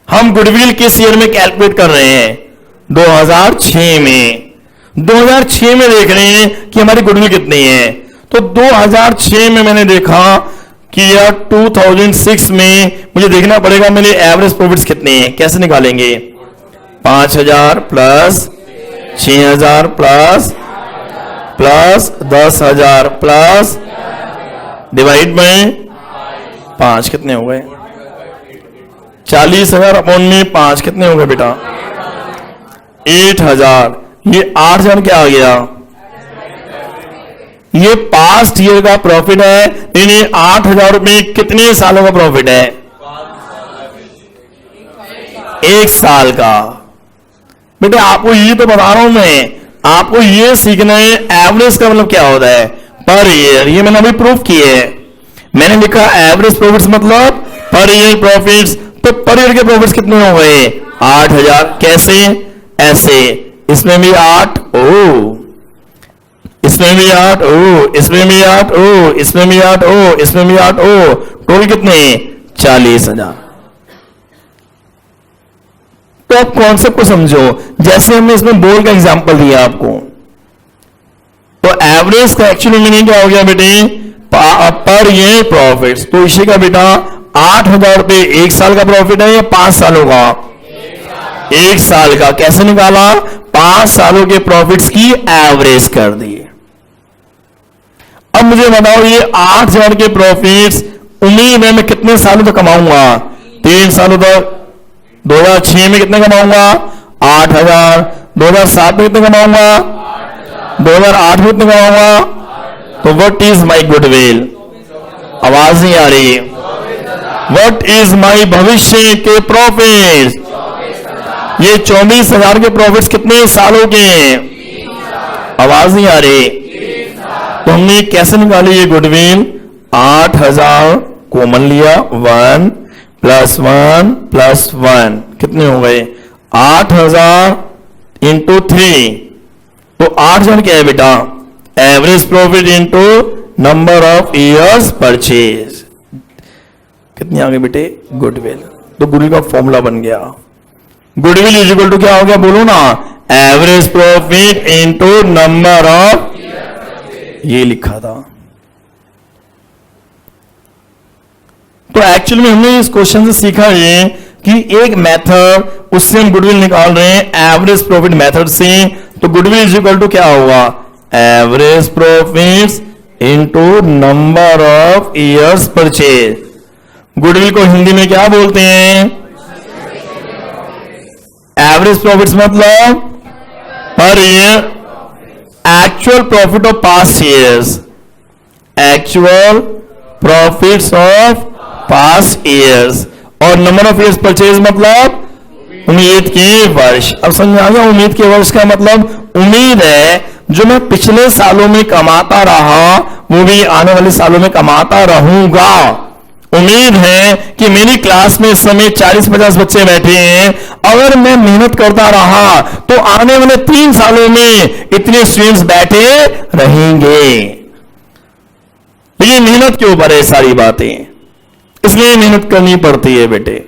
हम गुडविल किस ईयर में कैलकुलेट कर रहे हैं? 2006 में। 2006 में देख रहे हैं कि हमारी गुडविल कितनी है। तो 2006 में मैंने देखा कि यार 2006 में मुझे देखना पड़ेगा मेरे एवरेज प्रॉफिट्स कितने हैं। कैसे निकालेंगे? 5,000 plus 6,000 plus 10,000 plus divide by 5, कितने हो गए? 40,000 अपॉन में 5 कितने हो गए बेटा? 8,000। ये 8,000 क्या आ गया? ये पास्ट ईयर का प्रॉफिट है। यानी 8,000 रुपए कितने सालों का प्रॉफिट है? 1 साल का। बेटे आपको ये तो बता रहा हूं मैं, आपको ये सीखना है एवरेज का मतलब क्या होता है? Per year. ये मैंने अभी प्रूफ किए है। मैंने लिखा एवरेज प्रॉफिट्स मतलब पर ईयर प्रॉफिट्स। तो पर ईयर के प्रॉफिट्स कितने हो गए? 8,000। कैसे? ऐसे। इसमें भी 8, ओ इसमें भी 8, ओ इसमें भी 8, ओ इसमें भी 8, ओ इसमें भी 8, ओ टोटल कितने? 40,000। तो आप कॉन्सेप्ट को समझो। जैसे हमने इसमें बोल का एग्जांपल दिया आपको, तो एवरेज का एक्चुअली मीनिंग क्या हो गया बेटे? पर ईयर प्रॉफिट्स। तो इसी का बेटा 8,000 रुपए 1 साल का प्रॉफिट है या 5 सालों का? 1 साल का। कैसे निकाला? 5 सालों के प्रॉफिट्स की एवरेज कर दी। अब मुझे बताओ ये 8,000 के प्रॉफिट्स उम्मीद है मैं कितने सालों तक कमाऊंगा? 3 सालों तक। 2006 में कितने कमाऊंगा? 8,000। 2007 में कितने कमाऊंगा? 2008 में कितने कमाऊंगा? तो व्हाट इज माई गुडविल? आवाज नहीं आ रही। व्हाट इज माई भविष्य के प्रॉफिट्स? ये 24,000 के प्रॉफिट्स कितने सालों के हैं? आवाज नहीं आ रही। तो हमने कैसे निकाली ये गुडविल? 8,000 कॉमन लिया, 1 प्लस 1 प्लस 1 कितने हो गए? 8,000 इंटू 3। तो 8,000 क्या है बेटा? Average profit into number of years purchase. कितनी आ गई बेटे? गुडविल। तो गुडविल का फॉर्मूला बन गया। गुडविल इज इक्वल टू क्या हो गया? बोलो ना, average profit into number of, ये लिखा था। तो एक्चुअली में हमने इस क्वेश्चन से सीखा ये कि एक मेथड, उससे हम गुडविल निकाल रहे हैं एवरेज प्रॉफिट मेथड से। तो गुडविल इज इक्वल टू क्या होगा? Average profits into number of years purchase. Goodwill को हिंदी में क्या बोलते हैं? एवरेज प्रॉफिट्स मतलब per year actual profit of past years, actual profits of past years. और नंबर ऑफ ईयर्स परचेज मतलब उम्मीद के वर्ष। अब समझ आ गया? उम्मीद के वर्ष का मतलब उम्मीद है जो मैं पिछले सालों में कमाता रहा वो भी आने वाले सालों में कमाता रहूंगा। उम्मीद है कि मेरी क्लास में इस समय 40-50 बच्चे बैठे हैं, अगर मैं मेहनत करता रहा तो आने वाले 3 सालों में इतने स्टूडेंट्स बैठे रहेंगे। लेकिन मेहनत के ऊपर है सारी बातें, इसलिए मेहनत करनी पड़ती है बेटे।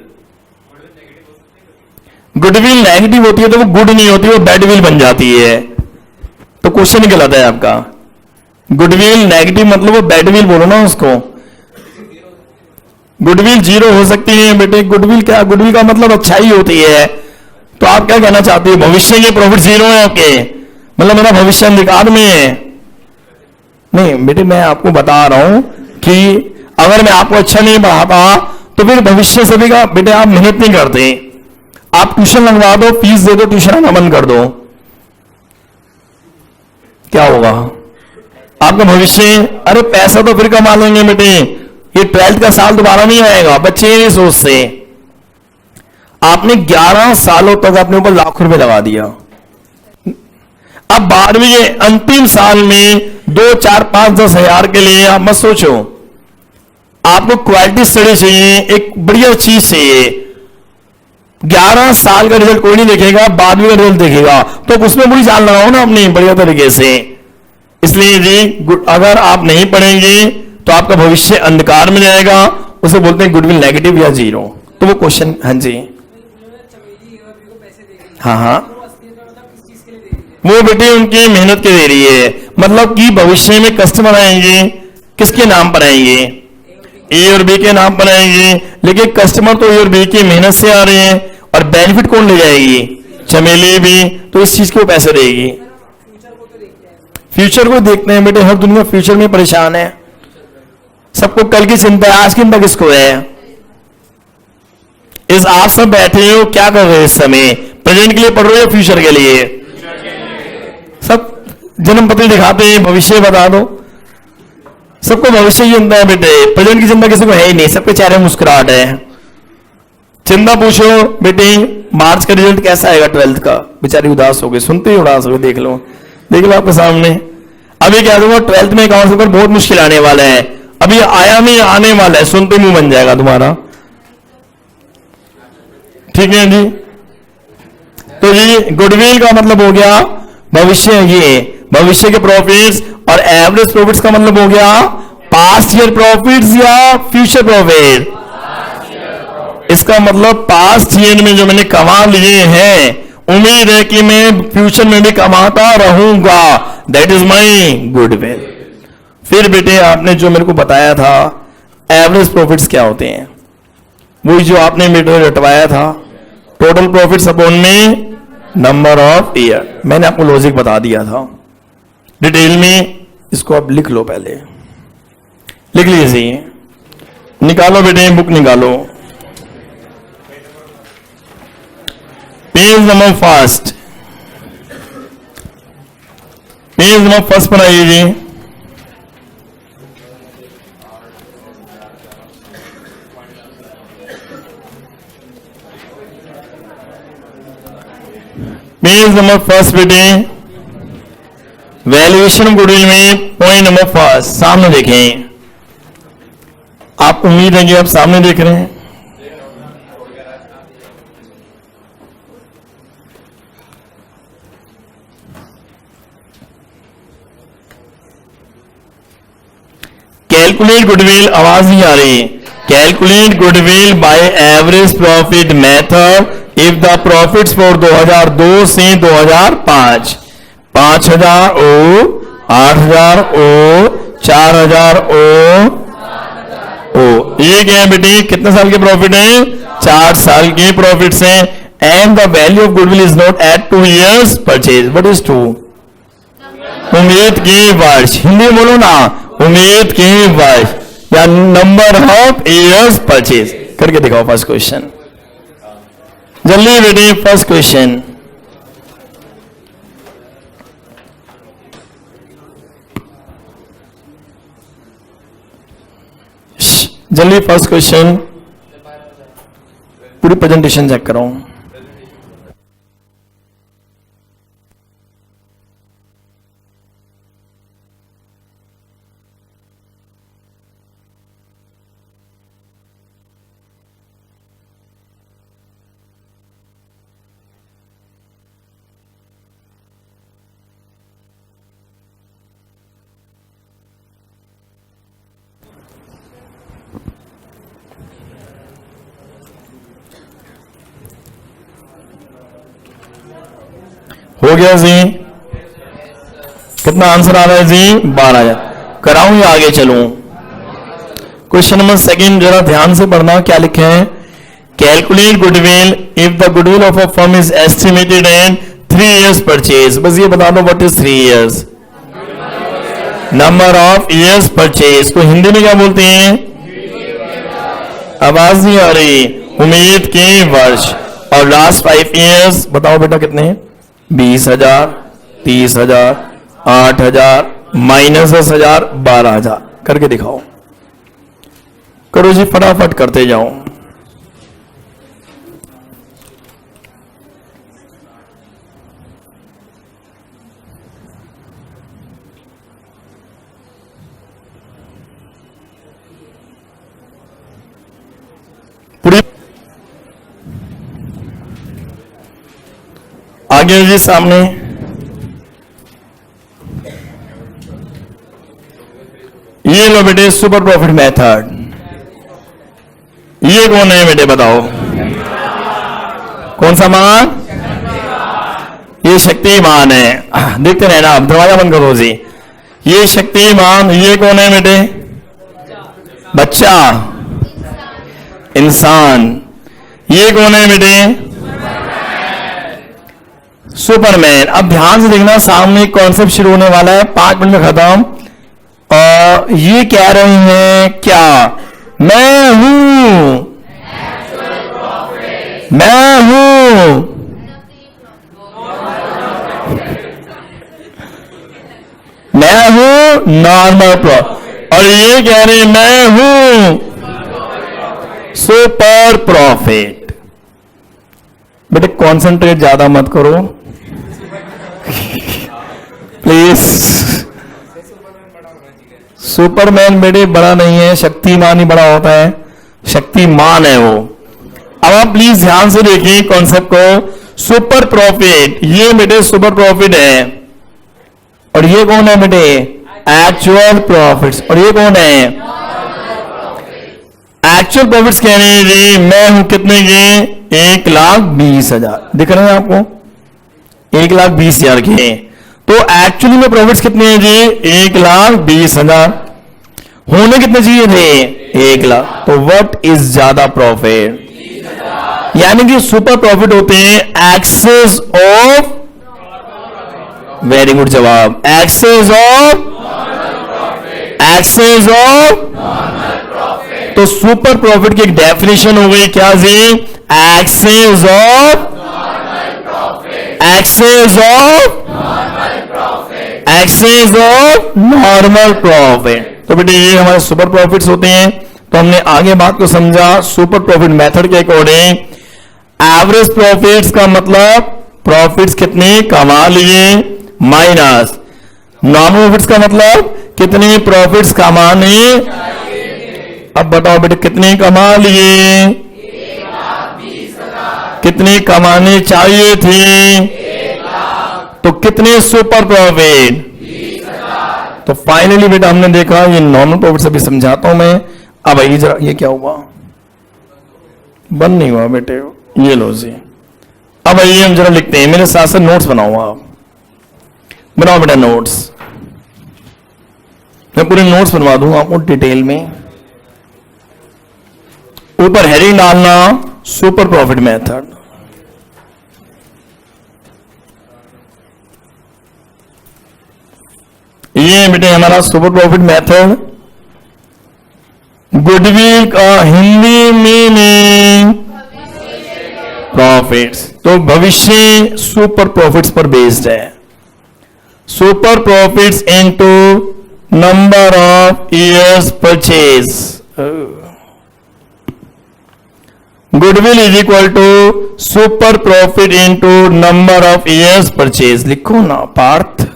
गुडविल नेगेटिव होती है तो वो गुड नहीं होती, वो बैडविल बन जाती है। तो क्वेश्चन गलत है आपका। गुडविल नेगेटिव मतलब वो बैडविल बोलो ना उसको। गुडविल 0 हो सकती है बेटे। गुडविल क्या? गुडविल का मतलब अच्छाई होती है। तो आप क्या कहना चाहते हो? भविष्य के प्रॉफिट 0 है आपके, मतलब मेरा भविष्य अंधकार में है? नहीं बेटे, मैं आपको बता रहा हूं कि अगर मैं आपको अच्छा नहीं पढ़ाता तो फिर भविष्य से भी बेटे आप मेहनत नहीं करते। आप ट्यूशन लगवा दो, फीस दे दो, ट्यूशन आना बंद कर दो, क्या होगा आपका भविष्य? अरे पैसा तो फिर कमा लेंगे बेटे, ये 12th का साल दोबारा नहीं आएगा। बच्चे ये सोचते, आपने 11 सालों तक अपने ऊपर लाख रुपए लगा दिया, अब 12वीं के अंतिम साल में 2, 4, 5, 10 हजार के लिए आप मत सोचो। आपको क्वालिटी स्टडी चाहिए, एक बढ़िया चीज चाहिए। 11 साल का रिजल्ट कोई नहीं देखेगा, 12वीं का रिजल्ट देखेगा, तो उसमें पूरी जान लगाओ ना अपनी बढ़िया तरीके से। इसलिए जी अगर आप नहीं पढ़ेंगे तो आपका भविष्य अंधकार में जाएगा। उसे बोलते हैं गुडविल नेगेटिव या 0। तो वो क्वेश्चन, हाँ जी, हाँ, वो बेटे उनकी मेहनत के दे रही है, मतलब कि भविष्य में कस्टमर आएंगे, किसके नाम पर आएंगे? ए और बी के नाम पर आएंगे। लेकिन कस्टमर तो ए और बी की मेहनत से आ रहे हैं, और बेनिफिट कौन ले जाएगी? चमेली भी। तो इस चीज को पैसे देगी। फ्यूचर को देखते हैं बेटे, हर दुनिया फ्यूचर में परेशान है, सबको कल की चिंता है, आज की चिंता किसको है? इस आप सब बैठे हो, क्या कर रहे हो इस समय? प्रेजेंट के लिए पढ़ रहे हो या फ्यूचर के लिए? सब जन्म पत्री दिखाते हैं, भविष्य बता दो। सबको भविष्य की चिंता है बेटे, प्रेजेंट की चिंता किसी को है ही नहीं, सबके चेहरे मुस्कुराहट है। चिंता पूछो बेटे, मार्च का रिजल्ट कैसा आएगा 12th का? बेचारी उदास हो गई, सुनते ही उदास हो गए। देख लो आपके सामने। अभी क्या दूंगा, 12th में अकाउंट्स पेपर बहुत मुश्किल आने वाला है, अभी आया नहीं, आने वाला है, सुनते मुंह बन जाएगा तुम्हारा। ठीक है जी। तो ये गुडविल का मतलब हो गया भविष्य, ये भविष्य के प्रॉफिट्स। और एवरेज प्रॉफिट्स का मतलब हो गया पास्ट ईयर प्रॉफिट्स या फ्यूचर प्रॉफिट। इसका मतलब पास्ट ईयर में जो मैंने कमा लिए हैं, उम्मीद है कि मैं फ्यूचर में भी कमाता रहूंगा, दैट इज माई गुडविल। फिर बेटे आपने जो मेरे को बताया था एवरेज प्रॉफिट्स क्या होते हैं, वही जो आपने मेरे रटवाया था, टोटल प्रॉफिट्स अपॉन में नंबर ऑफ ईयर। मैंने आपको लॉजिक बता दिया था डिटेल में, इसको आप लिख लो, पहले लिख लीजिए, निकालो बेटे, बुक निकालो, page number first, page number first पर आइए जी। पेज नंबर फर्स्ट बेटे, वैल्यूएशन गुडविल में पॉइंट नंबर फर्स्ट, सामने देखें। आप उम्मीद है कि आप सामने देख रहे हैं। कैलकुलेट गुडविल, आवाज नहीं आ रही। Calculate goodwill by average profit method if the profits for 2002 से 2005 5,000 ओ, 8,000 ओ, 4,000 ओ। ये क्या है बेटी, कितने साल के प्रॉफिट है? 4 साल के प्रॉफिट हैं। And the value of goodwill is not at 2 years purchase. What is 2? उम्मीद के वर्ष। हिंदी बोलो ना, उम्मीद की वर्ष या नंबर ऑफ ईयर्स परचेज। करके दिखाओ फर्स्ट क्वेश्चन जल्दी बेटे। फर्स्ट क्वेश्चन जल्दी। फर्स्ट क्वेश्चन पूरी प्रेजेंटेशन चेक करो। हो गया जी? कितना आंसर आ रहा है जी? 12,000। कराऊं या आगे चलूं? क्वेश्चन नंबर सेकंड जरा ध्यान से पढ़ना। क्या लिखे हैं? Calculate goodwill if the goodwill of a firm is estimated in 3 years purchase. बस ये बता दो what is 3 years? Number of years purchase को हिंदी में क्या बोलते हैं? आवाज नहीं आ रही। उम्मीद के वर्ष। और लास्ट 5 years बताओ बेटा कितने? 20,000, 30,000, 8,000, -10,000, 12,000। करके दिखाओ। करो जी फटाफट करते जाओ। पूरी आगे जी सामने ये लो बेटे सुपर प्रॉफिट मेथड। ये कौन है बेटे बताओ? कौन सा मान? ये शक्तिमान है। देखते रहना आप। दरवाजा बंद करो जी। ये शक्तिमान। ये कौन है बेटे? बच्चा, इंसान। ये कौन है बेटे? सुपरमैन। अब ध्यान से देखना सामने कॉन्सेप्ट शुरू होने वाला है 5 मिनट में खत्म। और ये कह रहे हैं क्या? मैं हूं, मैं हूं, मैं हूं नॉर्मल प्रॉफिट। और ये कह रहे हैं मैं हूं सुपर प्रॉफिट। बेटे कॉन्सेंट्रेट ज्यादा मत करो प्लीज। सुपरमैन बेटे बड़ा नहीं है, शक्तिमान ही बड़ा होता है। शक्तिमान है वो। अब आप प्लीज ध्यान से देखिए कॉन्सेप्ट को। सुपर प्रॉफिट, ये बेटे सुपर प्रॉफिट है। और ये कौन है बेटे? Actual profits. और ये कौन है? एक्चुअल प्रॉफिट्स कह रहे हैं जी मैं हूं कितने के? 1,20,000। दिख रहे हैं आपको? 1,20,000 के। तो एक्चुअली में प्रॉफिट्स कितने हैं जी? 1,20,000। होने कितने चाहिए थे? 1,00,000। तो व्हाट इज ज्यादा प्रॉफिट? यानी कि सुपर प्रॉफिट होते हैं एक्सेस ऑफ। वेरी गुड जवाब। Excess of, excess of. तो सुपर प्रॉफिट की एक डेफिनेशन हो गई क्या जी? Excess of, excess of, excess of normal profit. तो बेटे ये हमारे सुपर प्रॉफिट्स होते हैं। तो हमने आगे बात को समझा सुपर प्रॉफिट मेथड के अकॉर्डिंग। एवरेज प्रॉफिट्स का मतलब प्रॉफिट्स कितने कमा लिए माइनस नॉर्मल प्रॉफिट्स का मतलब कितने प्रॉफिट्स कमाने। अब बताओ बेटे कितने कमा लिए? कितने कमाने चाहिए थे? तो कितने सुपर प्रॉफिट? तो फाइनली बेटा हमने देखा ये नॉर्मल प्रॉफिट अभी समझाता हूं मैं। अब आइए जरा, ये क्या हुआ? बंद नहीं हुआ बेटे। ये लो जी। अब आइए हम जरा लिखते हैं। मेरे साथ साथ नोट्स बनाओ आप। बनाओ बेटा नोट्स। मैं पूरे नोट्स बनवा दूंगा आपको डिटेल में। ऊपर हेडिंग डालना सुपर प्रॉफिट मेथड। ये बेटे हमारा सुपर प्रॉफिट मेथड। गुडविल का हिंदी मीनिंग प्रॉफिट्स, तो भविष्य सुपर प्रॉफिट्स पर बेस्ड है। Super profits into number of years purchase. Goodwill is equal to super profit into number of years purchase. लिखो ना पार्थ,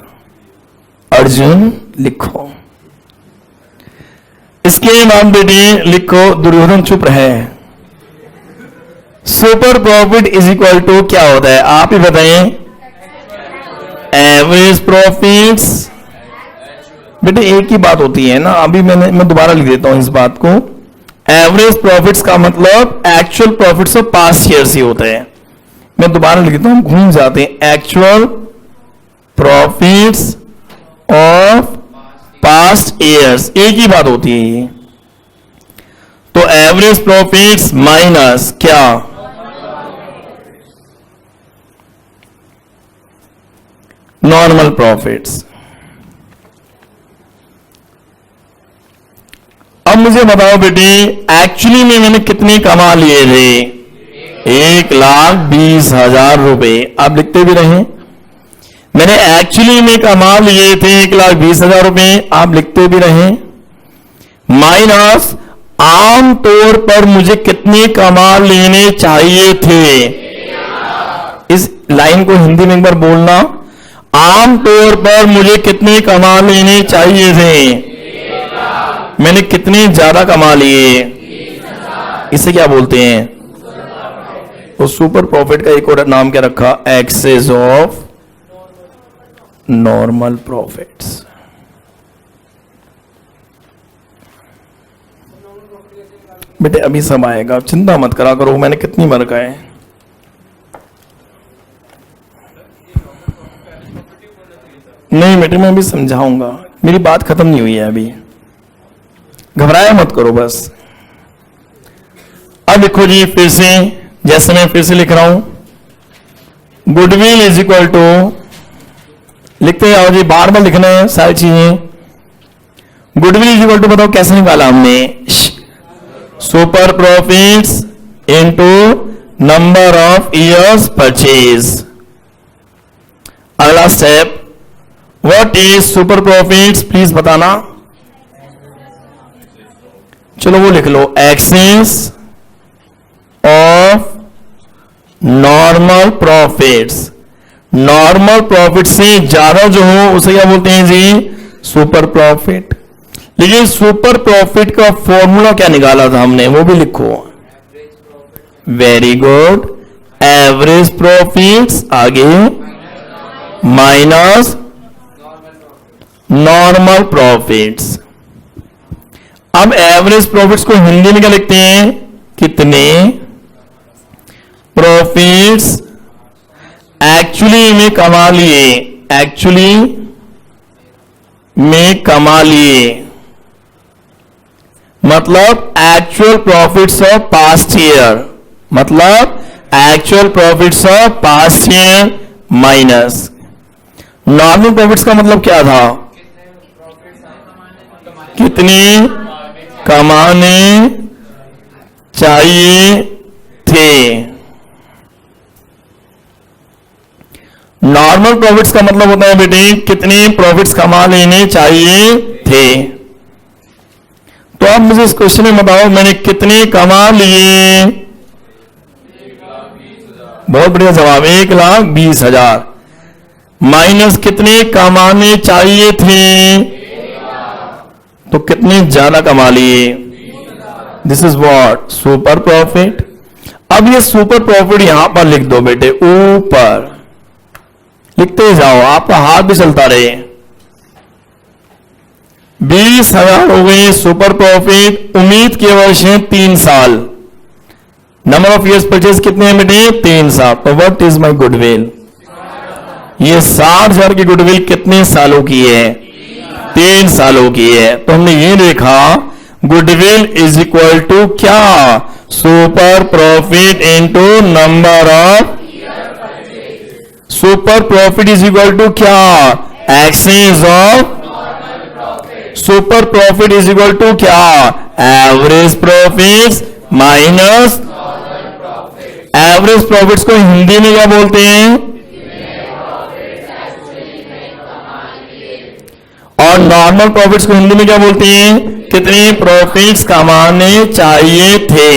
अर्जुन लिखो। इसके बाद बेटी लिखो, दुर्योधन चुप रहे। Super profit is equal to क्या होता है आप ही बताइए? Average profits. बेटे एक ही बात होती है ना, अभी मैं दोबारा लिख देता हूं इस बात को। एवरेज प्रॉफिट्स का मतलब actual profits of past years ही होता है। मैं दोबारा लिख देता हूं, घूम जाते हैं। Actual profits of past years, एक ही बात होती है ये। तो एवरेज प्रॉफिट्स माइनस क्या? Normal profits. अब मुझे बताओ बेटी, एक्चुअली में मैंने कितने कमा लिए थे? 1,20,000 रुपए। आप लिखते भी रहे, मैंने एक्चुअली में कमा लिए थे 1,20,000 रुपए। आप लिखते भी रहे। माइनस आम तौर पर मुझे कितने कमा लेने चाहिए थे? इस लाइन को हिंदी में एक बार बोलना। आम तौर पर मुझे कितने कमा लेने चाहिए थे? मैंने कितने ज्यादा कमा लिए? इसे क्या बोलते हैं? तो सुपर प्रॉफिट का एक और नाम क्या रखा? Excess of normal profits. बेटे अभी सब आएगा, चिंता मत करा करो। मैंने कितनी बार कहा है? नहीं बेटे मैं अभी समझाऊंगा, मेरी बात खत्म नहीं हुई है अभी, घबराया मत करो बस। अब लिखो जी फिर से, जैसे मैं फिर से लिख रहा हूं। गुडविल इज इक्वल टू, लिखते आओ जी, बार बार लिखना है सारी चीजें। गुडविल इज इक्वल टू बताओ कैसे निकाला हमने? Super profits into number of years purchase. अगला step, what is super profits please बताना। चलो वो लिख लो, excess of normal profits. Normal profit से ज्यादा जो हो उसे क्या बोलते हैं जी? Super profit. लेकिन सुपर प्रॉफिट का फॉर्मूला क्या निकाला था हमने, वो भी लिखो। Very good. एवरेज प्रॉफिट्स आगे माइनस नॉर्मल प्रॉफिट्स। अब एवरेज प्रॉफिट्स को हिंदी में क्या लिखते हैं? कितने प्रॉफिट्स एक्चुअली में कमा लिए? एक्चुअली में कमा लिए मतलब actual profits of past year, मतलब actual profits of past year minus normal profits का मतलब क्या था? कितने कमाने चाहिए थे। नॉर्मल प्रॉफिट्स का मतलब होता है बेटे कितने प्रॉफिट्स कमा लेने चाहिए थे। तो अब मुझे इस क्वेश्चन में बताओ मैंने कितने कमा लिए? बहुत बढ़िया जवाब, 1,20,000 माइनस कितने कमाने चाहिए थे? तो कितने ज्यादा कमा लिए? This is what? Super profit. अब ये सुपर प्रॉफिट यहां पर लिख दो बेटे, ऊपर लिखते जाओ, आपका हाथ भी चलता रहे। 20,000 हो गए सुपर प्रॉफिट। उम्मीद के वर्ष है 3 साल। नंबर ऑफ ईयर्स परचेज कितने हैं बेटे? 3 साल। तो व्हाट इज माई गुडविल? ये 60,000 की गुडविल कितने सालों की है? 3 सालों की है। तो हमने ये देखा गुडविल इज इक्वल टू क्या? Super profit into number of. Super profit is equal to क्या? Excess of super profit is equal to क्या? Average profits minus average profits को हिंदी में क्या बोलते हैं? और नॉर्मल प्रॉफिट्स को हिंदी में क्या बोलते हैं? कितने प्रॉफिट्स कमाने चाहिए थे।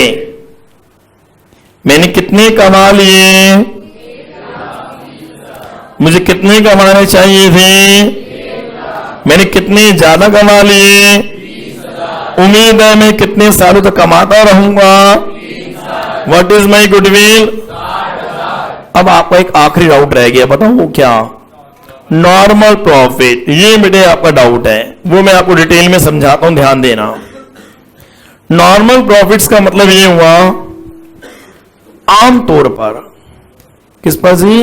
मैंने कितने कमा लिए? मुझे कितने कमाने चाहिए थे? मैंने कितने ज्यादा कमा लिए? उम्मीद है मैं कितने सालों तक कमाता रहूंगा। What is my goodwill? अब आपका एक आखिरी डाउट रह गया, बताओ वो क्या? Normal profit. ये बेटे आपका डाउट है, वो मैं आपको डिटेल में समझाता हूं, ध्यान देना। नॉर्मल प्रॉफिट्स का मतलब ये हुआ आमतौर पर, किस पर जी?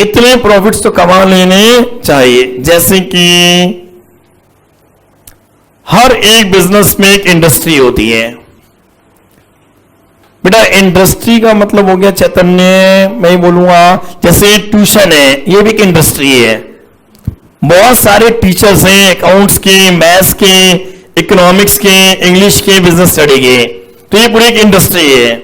इतने प्रॉफिट्स तो कमा लेने चाहिए। जैसे कि हर एक बिजनेस में एक इंडस्ट्री होती है बेटा। इंडस्ट्री का मतलब हो गया चैतन्य, मैं ही बोलूंगा, जैसे ट्यूशन है, ये भी एक इंडस्ट्री है। बहुत सारे टीचर्स हैं, अकाउंट्स के, मैथ्स के, इकोनॉमिक्स के, इंग्लिश के, बिजनेस स्टडी के, तो ये पूरी एक इंडस्ट्री है।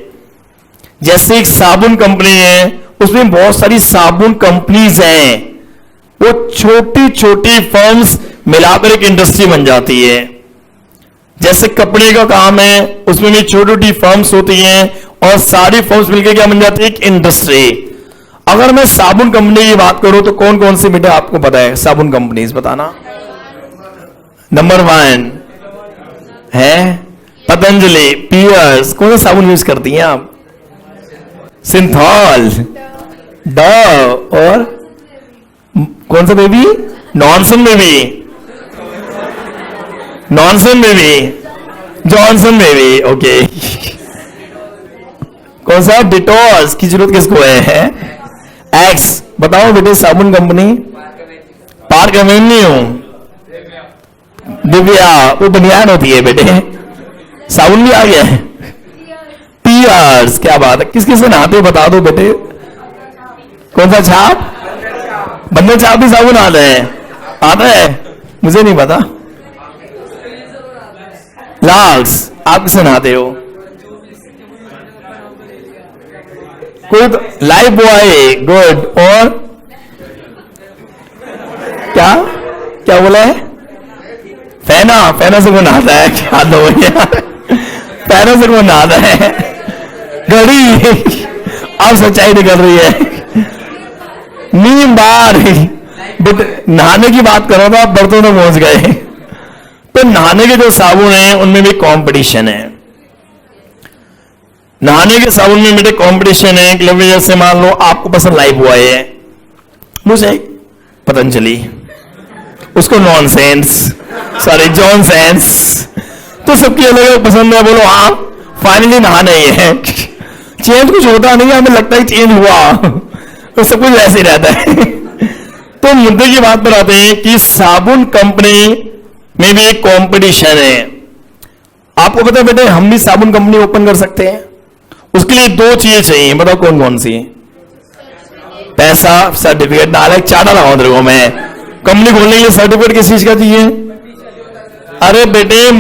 जैसे एक साबुन कंपनी है, उसमें बहुत सारी साबुन कंपनीज हैं, वो छोटी छोटी फर्म्स मिलाकर एक इंडस्ट्री बन जाती है। जैसे कपड़े का काम है, उसमें भी छोटी छोटी फर्म्स होती हैं और सारी फर्म्स मिलकर क्या बन जाती है? एक इंडस्ट्री। अगर मैं साबुन कंपनी की बात करूं तो कौन कौन सी बेटा आपको पता है साबुन कंपनीज? बताना। नंबर 1 है पतंजलि, पियर्स। कौन सा साबुन यूज करती हैं आप? सिंथॉल, डव, और कौन सा बेबी? नॉनसन बेबी, नॉनसन बेबी, जॉनसन बेबी, ओके। कौन सा? डिटॉल्स की जरूरत किसको है? एक्स। बताओ बेटे साबुन कंपनी। पार्क एवेन्यू, दिव्या, वो बनियान होती है बेटे। साबुन भी आ गया है। पियर्स, क्या बात है। किस किस से नहाते हो बता दो बेटे। कौन सा छाप? बंदर छाप भी साबुन आता है? आता है, मुझे नहीं पता। लाल्स, आप किससे नहाते हो? कोई तो लाइफ बॉय, गुड। और क्या क्या बोला है? फैना, फैना से कौन नहाता है? क्या दो भैया, फैना से कौन नहाता है? घड़ी। अब सच्चाई निकल रही है। नीम बार। नहाने की बात करो तो आप बर्तनों में पहुंच गए। तो नहाने के जो साबुन है उनमें भी कंपटीशन है। नहाने के साबुन में बेटे कंपटीशन है। मतलब जैसे मान लो आपको पसंद लाइफ बॉय है, मुझे पतंजलि, उसको नॉनसेंस, सॉरी जॉनसेंस, तो सबकी अलग अलग पसंद है। बोलो हाँ, फाइनली नहाना ही है। चेंज कुछ होता नहीं है, हमें लगता है चेंज हुआ, तो सब कुछ ऐसे ही रहता है। तो मुद्दे की बात पर आते हैं कि साबुन कंपनी में भी एक कंपटीशन है। आपको पता है बेटे, हम भी साबुन कंपनी ओपन कर सकते हैं। उसके लिए 2 चीजें चाहिए, बताओ कौन कौन सी? पैसा, सर्टिफिकेट। नालायक चाटा लगाओ तेरे को मैं। कंपनी खोलने के लिए सर्टिफिकेट किस चीज का चाहिए? अरे बेटे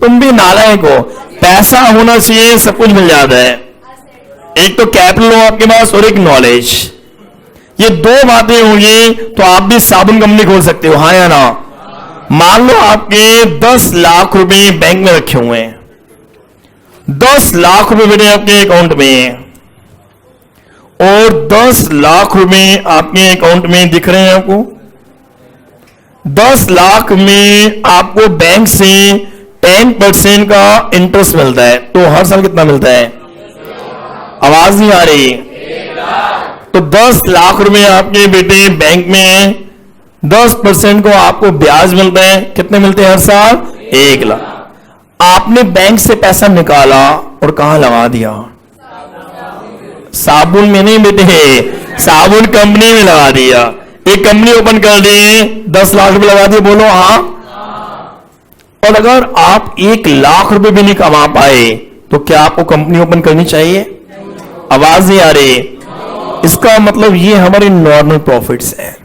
तुम भी नालायक हो। पैसा होना चाहिए, सब कुछ मिल जाता है। एक तो कैपिटल हो आपके पास और एक नॉलेज। ये 2 बातें होंगी तो आप भी साबुन कंपनी खोल सकते हो, हाँ या ना? मान लो आपके 10 लाख रुपए बैंक में रखे हुए हैं। 10 लाख रुपए बेटे आपके अकाउंट में है और 10 लाख रुपए आपके अकाउंट में दिख रहे हैं आपको। 10 लाख में आपको बैंक से 10% का इंटरेस्ट मिलता है, तो हर साल कितना मिलता है? आवाज नहीं आ रही। तो 10 लाख रुपए आपके बेटे बैंक में है, 10% को आपको ब्याज मिलता है। कितने मिलते हैं हर साल? 1 लाख। आपने बैंक से पैसा निकाला और कहां लगा दिया? साबुन में नहीं बेटे, साबुन कंपनी में लगा दिया। एक कंपनी ओपन कर दी, 10 लाख रुपए लगा दिए, बोलो हाँ। और अगर आप 1 लाख रुपए भी नहीं कमा पाए तो क्या आपको कंपनी ओपन करनी चाहिए? आवाज नहीं आ रही। इसका मतलब ये हमारे नॉर्मल प्रॉफिट्स हैं।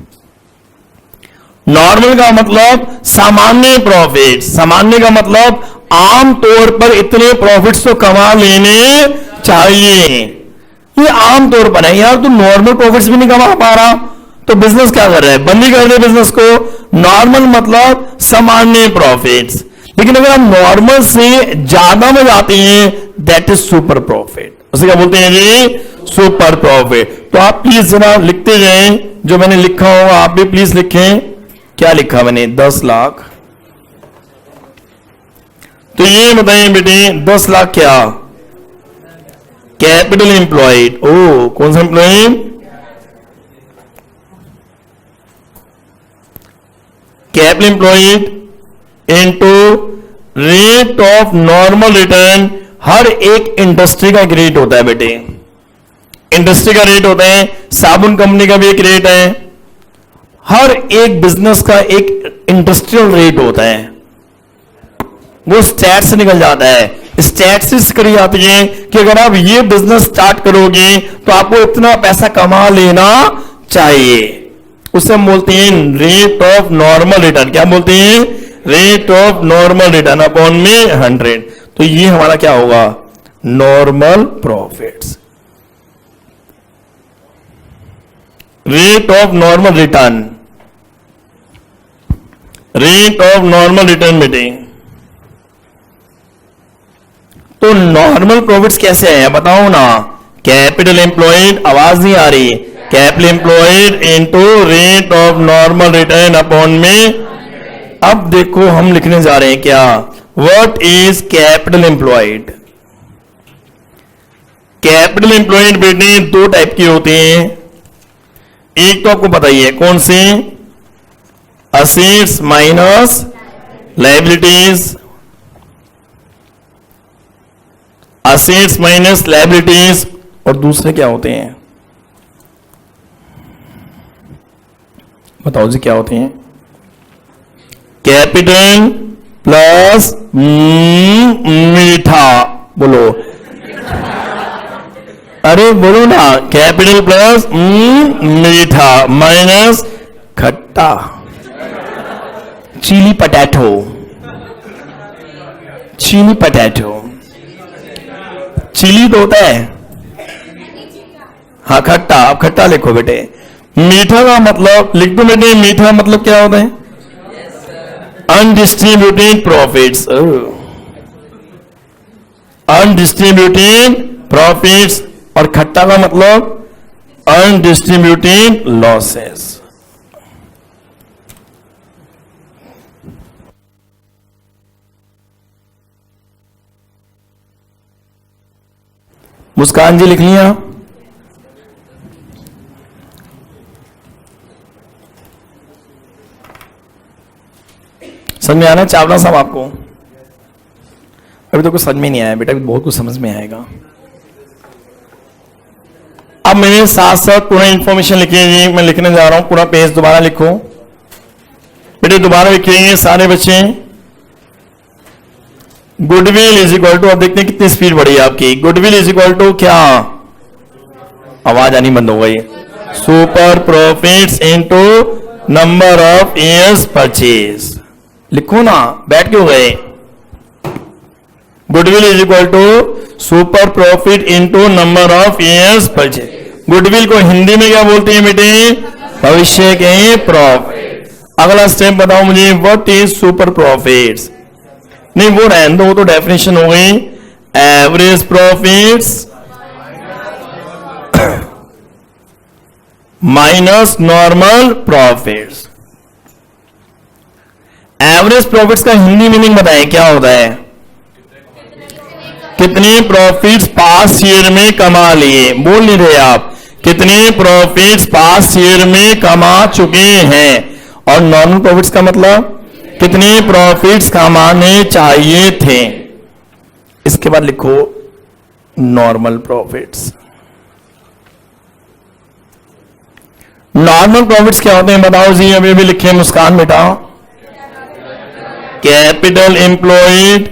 नॉर्मल का मतलब सामान्य प्रॉफिट, सामान्य का मतलब आम तौर पर इतने प्रॉफिट्स तो कमा लेने चाहिए। ये आम तौर पर है यार, तू नॉर्मल प्रॉफिट्स भी नहीं कमा पा रहा तो बिजनेस क्या कर रहा है, बंद ही कर दे बिजनेस को। नॉर्मल मतलब सामान्य प्रॉफिट्स, लेकिन अगर हम नॉर्मल से ज्यादा में जाते हैं दैट इज सुपर प्रॉफिट। उसे क्या बोलते हैं जी, सुपर प्रॉफिट। तो आप प्लीज जरा लिखते जाएं, जो मैंने लिखा होगा आप भी प्लीज लिखें। क्या लिखा मैंने, 10 लाख। तो ये बताइए बेटे 10 लाख क्या, कैपिटल एम्प्लॉयड। ओ कौन सा employ, capital employed into rate of normal return. हर एक इंडस्ट्री का एक रेट होता है बेटे, इंडस्ट्री का रेट होता है, साबुन कंपनी का भी एक रेट है, हर एक बिजनेस का एक इंडस्ट्रियल रेट होता है, वो स्टैट से निकल जाता है। स्टैट से करी जाती है कि अगर आप ये बिजनेस स्टार्ट करोगे तो आपको इतना पैसा कमा लेना चाहिए। उसे हम बोलते हैं रेट ऑफ नॉर्मल रिटर्न। क्या बोलते हैं, rate of normal return upon में 100। तो ये हमारा क्या होगा, normal profits. Rate of normal return, rate of normal return बेटे। तो नॉर्मल प्रॉफिट्स कैसे है बताओ ना, कैपिटल एम्प्लॉयड, आवाज नहीं आ रही, capital employed into rate of normal return upon में। अब देखो हम लिखने जा रहे हैं क्या, what is capital employed. Capital employed बेटे दो टाइप की होती हैं, एक तो आपको पता ही है कौन सी, assets minus liabilities, assets minus liabilities. और दूसरे क्या होते हैं बताओ जी, क्या होते हैं, कैपिटल प्लस मीठा। बोलो, अरे बोलो ना, कैपिटल प्लस मीठा माइनस खट्टा, chilli potato, chilli potato. Chilli तो होता है, हाँ खट्टा, आप खट्टा लिखो बेटे। मीठा का मतलब लिख दो बेटे, मीठा मतलब क्या होता है, अनडिस्ट्रीब्यूटेड प्रॉफिट्स, अनडिस्ट्रीब्यूटेड प्रॉफिट्स। और खट्टा का मतलब अनडिस्ट्रीब्यूटेड लॉसेस। मुस्कान जी लिख लिया, समझ में आ रहा है चावला साहब आपको? अभी तो कुछ समझ में नहीं आया बेटा, अभी बहुत कुछ समझ में आएगा। अब मेरे साथ साथ पूरा इंफॉर्मेशन लिखिए, मैं लिखने जा रहा हूं, पूरा पेज दोबारा लिखो बेटे, दोबारा लिखेंगे सारे बच्चे। गुडविल इज इक्वल टू, अब देखते हैं कितनी स्पीड बढ़ी है आपकी। गुडविल इज इक्वल टू क्या, आवाज आनी बंद हो गई, super profits into number of years purchase. लिखो ना, बैठ क्यों गए। Goodwill is equal to super profit into number of years purchase. Goodwill को हिंदी में क्या बोलते हैं बेटे, भविष्य के प्रॉफिट। अगला स्टेप बताओ मुझे, व्हाट इज सुपर प्रॉफिट्स। नहीं वो रहने दो, वो तो डेफिनेशन हो गई, average profits minus normal profits. Average profits का हिंदी मीनिंग बताएं क्या होता है, कितने प्रॉफिट्स पास ईयर में कमा लिए। बोल नहीं रहे आप, कितने प्रॉफिट्स पास ईयर में कमा चुके हैं। और नॉर्मल प्रॉफिट्स का मतलब कितने प्रॉफिट्स कमाने चाहिए थे। इसके बाद लिखो नॉर्मल प्रॉफिट्स। नॉर्मल प्रॉफिट्स क्या होते हैं बताओ जी, अभी भी लिखे मुस्कान बेटा, capital employed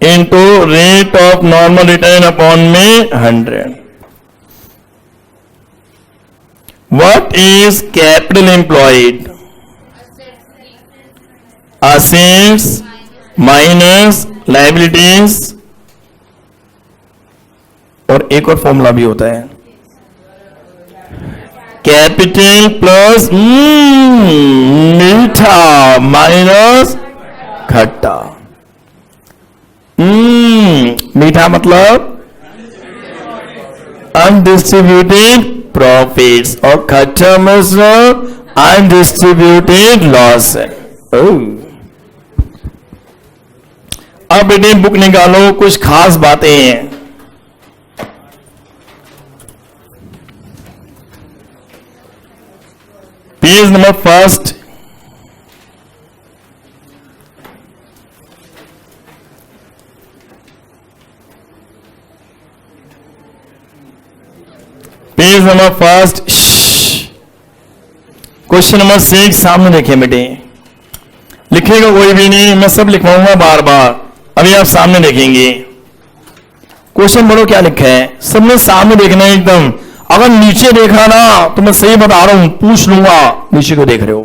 into rate of normal return upon में 100। What is capital employed, assets minus liabilities, और एक और फॉर्मूला भी होता है, कैपिटल प्लस मीठा माइनस खट्टा। मीठा मतलब अनडिस्ट्रीब्यूटेड प्रॉफिट्स और खट्टा मतलब अनडिस्ट्रीब्यूटेड लॉस है। अब बेटे बुक निकालो, कुछ खास बातें हैं। Page number first, page number first, question number 6 सामने देखें बेटे, लिखेगा कोई भी नहीं, मैं सब लिखवाऊंगा बार बार, अभी आप सामने देखेंगे। क्वेश्चन बोलो क्या लिखा है, सबने सामने देखना है एकदम। अगर नीचे देखा ना तो मैं सही बता रहा हूं, पूछ लूंगा नीचे को देख रहे हो,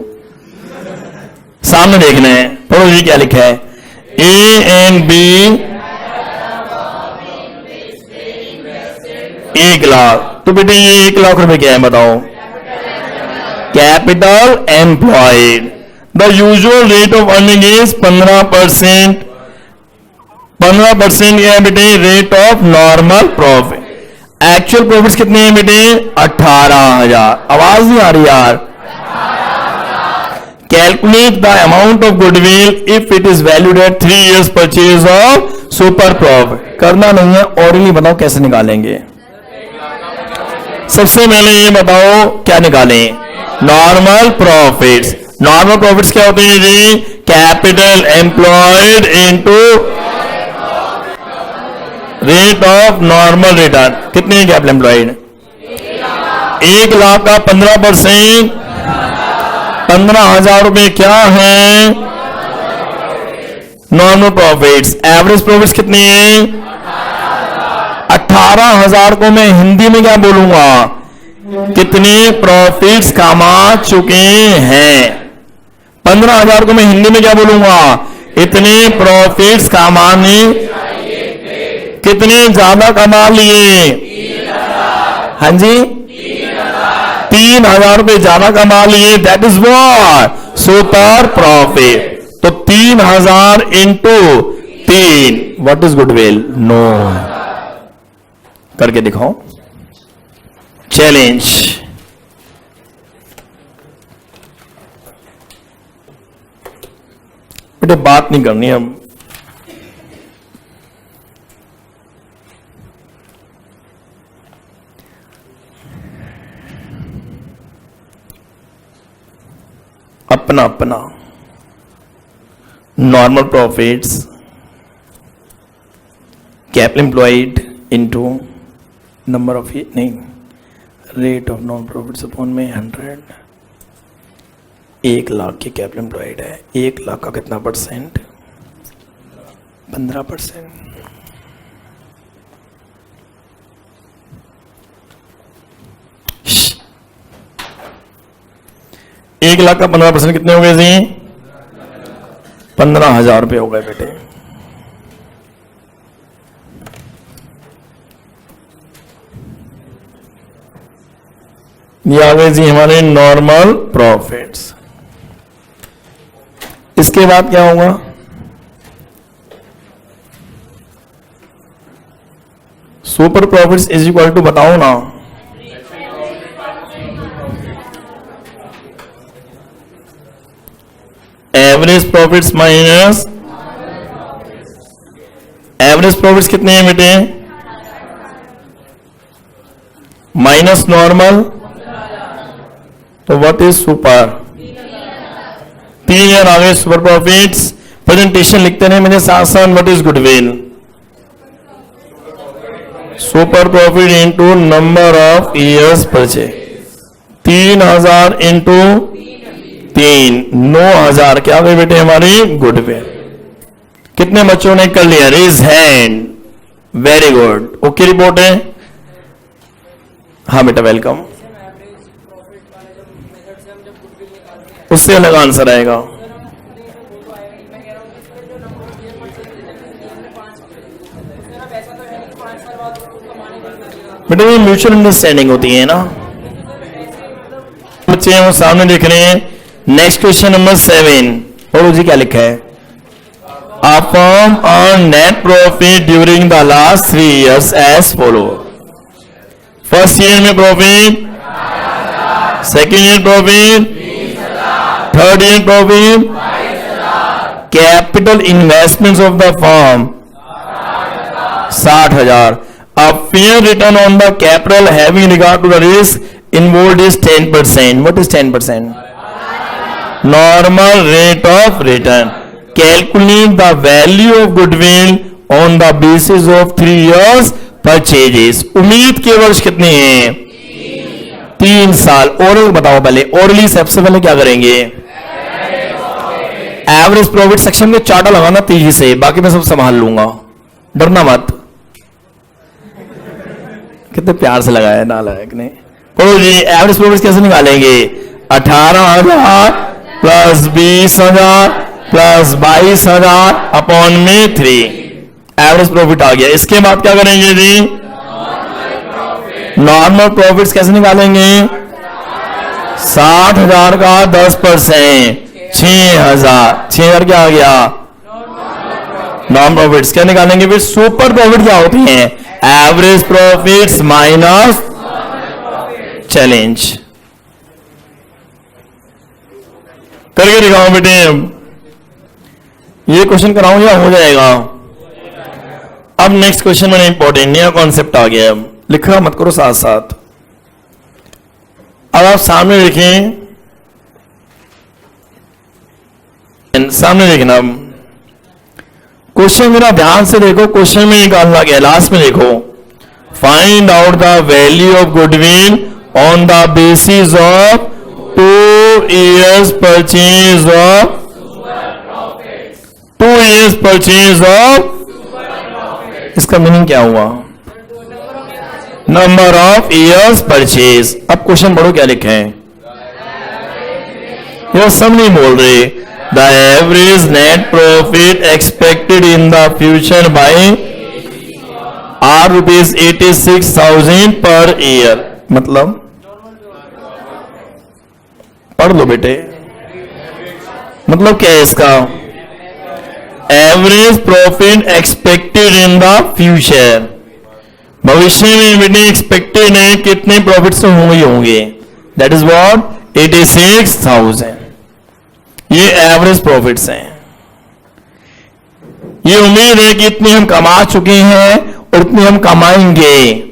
सामने देखना है। पढ़ो ये क्या लिखा है, ए एंड बी 1 लाख। तो बेटे ये 1 लाख रुपए क्या है बताओ, capital employed. The usual rate of earning is 15%। 15% क्या है बेटे, rate of normal profit. Actual profits कितने हैं बेटे, 18,000। आवाज नहीं आ रही यार। Calculate the amount of goodwill if it is valued at 3 years purchase of super profit. करना नहीं है, ऑरली बताओ कैसे निकालेंगे। सबसे पहले ये बताओ क्या निकालें, नॉर्मल प्रॉफिट्स। नॉर्मल प्रॉफिट्स क्या होते हैं जी, capital employed into rate of normal return. कितने हैं कैपिटल एम्प्लॉयड, 1 लाख का 15%, 15,000 रुपए क्या है नॉर्मल प्रॉफिट्स। एवरेज प्रॉफिट्स कितने हैं, 18,000 को मैं हिंदी में क्या बोलूंगा, कितने प्रॉफिट्स कमा चुके हैं। 15,000 को मैं हिंदी में क्या बोलूंगा, इतने प्रॉफिट्स कमाने, कितने ज्यादा कमा लिए, हाँ जी 3,000 रुपए ज्यादा कमा लिए, that is what super profit. तो 3,000 into 3 what is goodwill, no. करके दिखाओ, चैलेंज। बेटे बात नहीं करनी अब, अपना अपना normal profits capital employed into number of नहीं rate of non profits upon में 100। 1 लाख के कैपिटल एम्प्लॉयड है, 1 लाख का कितना परसेंट, 15%। एक लाख का 15% कितने हो गए जी, 15,000 रुपए हो गए बेटे। ये आ गए जी हमारे नॉर्मल प्रॉफिट्स। इसके बाद क्या होगा, super profits is equal to बताओ ना, average profits minus average profits कितने हैं बेटे, माइनस नॉर्मल, तो व्हाट इज सुपर, 3,000 आ गए सुपर प्रॉफिट्स। प्रेजेंटेशन लिखते रहे मेरे साथ साथ, what is goodwill, super profit into number of years purchase. 3,000 into 3 9,000 क्या गए बेटे हमारी गुडविल। कितने बच्चों ने कर लिया, raise hand, very good, okay report है। हाँ बेटा वेलकम, उससे अलग आंसर आएगा। मेरा पैसा तो है नहीं 5 साल बाद उसको कमाने का लगेगा। बेटा ये म्यूचुअल अंडरस्टैंडिंग होती है ना। बच्चे हैं वो सामने देख रहे हैं। नेक्स्ट क्वेश्चन नंबर 7 और जी क्या लिखा है? A firm earned net profit during the last 3 years as follow. First year में profit, second year profit, third year profit, capital investments of the firm 60,000. A fair return on the capital having regard to the risk involved is 10%. What is 10%? Normal rate of return. Calculate the value of goodwill on the basis of 3 years purchases. उम्मीद के वर्ष कितने हैं? 3 साल. ओरल बताओ पहले, ओरली सबसे पहले क्या करेंगे? एवरेज प्रॉफिट सेक्शन में चार्टा लगाना तेजी से, बाकी मैं सब संभाल लूंगा, डरना मत. कितने प्यार से लगाया नालायक ने. बोलो जी एवरेज प्रॉफिट कैसे निकालेंगे? 18,000 प्लस 20,000 प्लस 22,000 अपॉन में 3. एवरेज प्रॉफिट आ गया. इसके बाद क्या करेंगे जी? नॉर्मल प्रॉफिट्स कैसे निकालेंगे? 60,000 का 10%, 6,000 क्या आ गया? Non profits. क्या निकालेंगे फिर? सुपर प्रॉफिट क्या होती है? Average profits minus challenge. करके दिखाओ बेटे. ये क्वेश्चन कराऊं या हो जाएगा? अब नेक्स्ट क्वेश्चन में इंपॉर्टेंट नया कॉन्सेप्ट आ गया. लिखा मत करो साथ साथ. अब आप सामने देखें, सामने देखना क्वेश्चन. मेरा ध्यान से देखो, क्वेश्चन में निकालना क्या है? लास्ट में देखो. Find out the value of goodwill on the basis of 2 years purchase of 2 years purchase of. इसका मीनिंग क्या हुआ? Number of years purchase. अब क्वेश्चन पढ़ो क्या लिखे हैं. ये सब नहीं बोल रहे. The average net profit expected in the future by ₹86,000 per year. मतलब पढ़ लो बेटे. मतलब क्या है इसका? Average profit expected in the future. भविष्य में बेटे एक्सपेक्टेड है कितने प्रॉफिट्स होंगे? That is what? 86,000. ये एवरेज प्रॉफिट्स हैं. ये उम्मीद है कि इतनी हम कमा चुके हैं और इतनी हम कमाएंगे.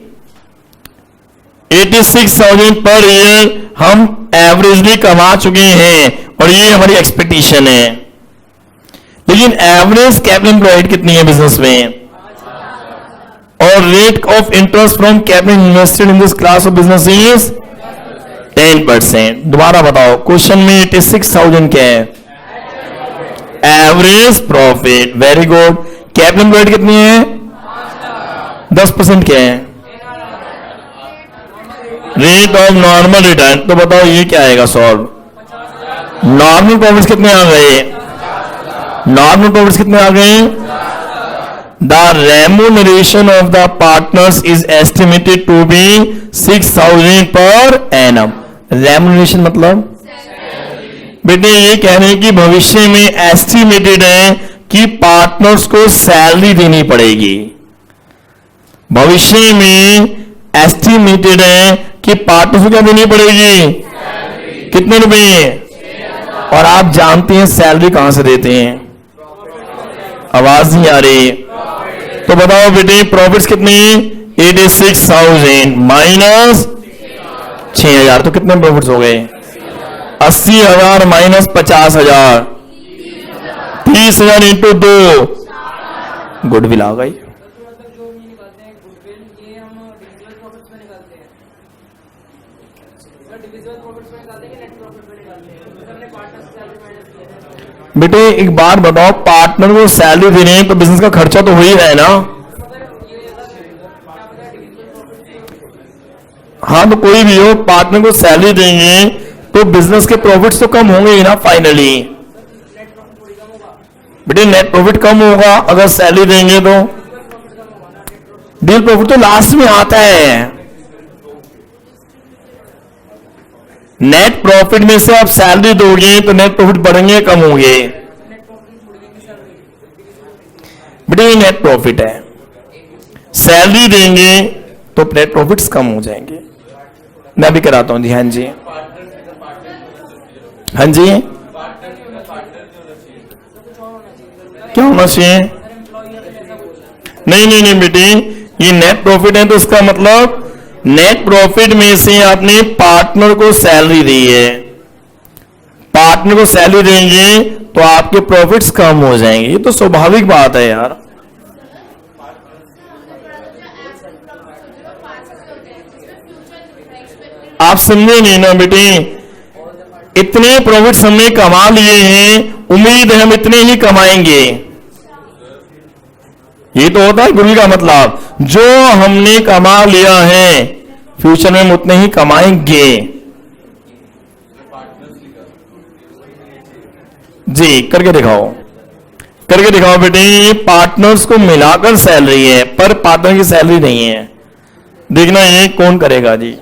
86,000 पर ईयर हम एवरेजली कमा चुके हैं और ये हमारी एक्सपेक्टेशन है. लेकिन एवरेज कैपिटल एम्प्लॉयड कितनी है बिजनेस में? और rate of interest from capital invested in this class of business is 10%. दोबारा बताओ, क्वेश्चन में 86,000 क्या है? Average profit. Very good. Capital employed कितनी है? 10% क्या है? Rate of normal return. तो बताओ ये क्या आएगा सॉल्व? नॉर्मल प्रॉफिट्स कितने आ गए? नॉर्मल प्रॉफिट्स कितने आ गए? The remuneration of the partners is estimated to be 6,000 per annum. Remuneration मतलब बेटे ये कह रहे हैं कि भविष्य में एस्टिमेटेड है कि पार्टनर्स को सैलरी देनी पड़ेगी. भविष्य में एस्टिमेटेड है कि पार्टनर्स को क्या देनी पड़ेगी? कितने रुपए? और आप जानते हैं सैलरी कहां से देते हैं? आवाज नहीं आ रही. तो बताओ बेटे प्रॉफिट्स कितने? 86,000 माइनस 6,000. तो कितने प्रॉफिट्स हो गए? 80,000 माइनस 50,000 30,000 इंटू 2. गुडविल आ गई. बेटे एक बात बताओ, पार्टनर को सैलरी दे रहे हैं तो बिजनेस का खर्चा तो हो ही रहा है ना. हाँ तो कोई भी हो, पार्टनर को सैलरी देंगे तो बिजनेस के प्रॉफिट्स तो कम होंगे ही ना फाइनली. बेटे नेट प्रॉफिट कम होगा अगर सैलरी देंगे तो। डील प्रॉफिट तो लास्ट में आता है। नेट प्रॉफिट में से आप सैलरी दोगे तो नेट प्रॉफिट बढ़ेंगे कम होंगे? बेटे ये नेट प्रॉफिट है, सैलरी देंगे तो नेट प्रॉफिट्स कम हो जाएंगे। मैं भी कराता हूं जी। हाँ जी, हाँ जी, क्या होना चाहिए? नहीं नहीं नहीं बेटी, ये नेट प्रॉफिट है तो इसका मतलब नेट प्रॉफिट में से आपने पार्टनर को सैलरी दी है, पार्टनर को सैलरी देंगे तो आपके प्रॉफिट्स कम हो जाएंगे। ये तो स्वाभाविक बात है यार। आप समझे नहीं ना बेटी, इतने प्रॉफिट्स हमने कमा लिए हैं, उम्मीद है हम इतने ही कमाएंगे। ये तो होता है गुरु का मतलब, जो हमने कमा लिया है फ्यूचर में हम उतने ही कमाएंगे। जी करके दिखाओ, करके दिखाओ बेटे। ये पार्टनर्स को मिलाकर सैलरी है पर पार्टनर की सैलरी नहीं है। देखना ये कौन करेगा जी।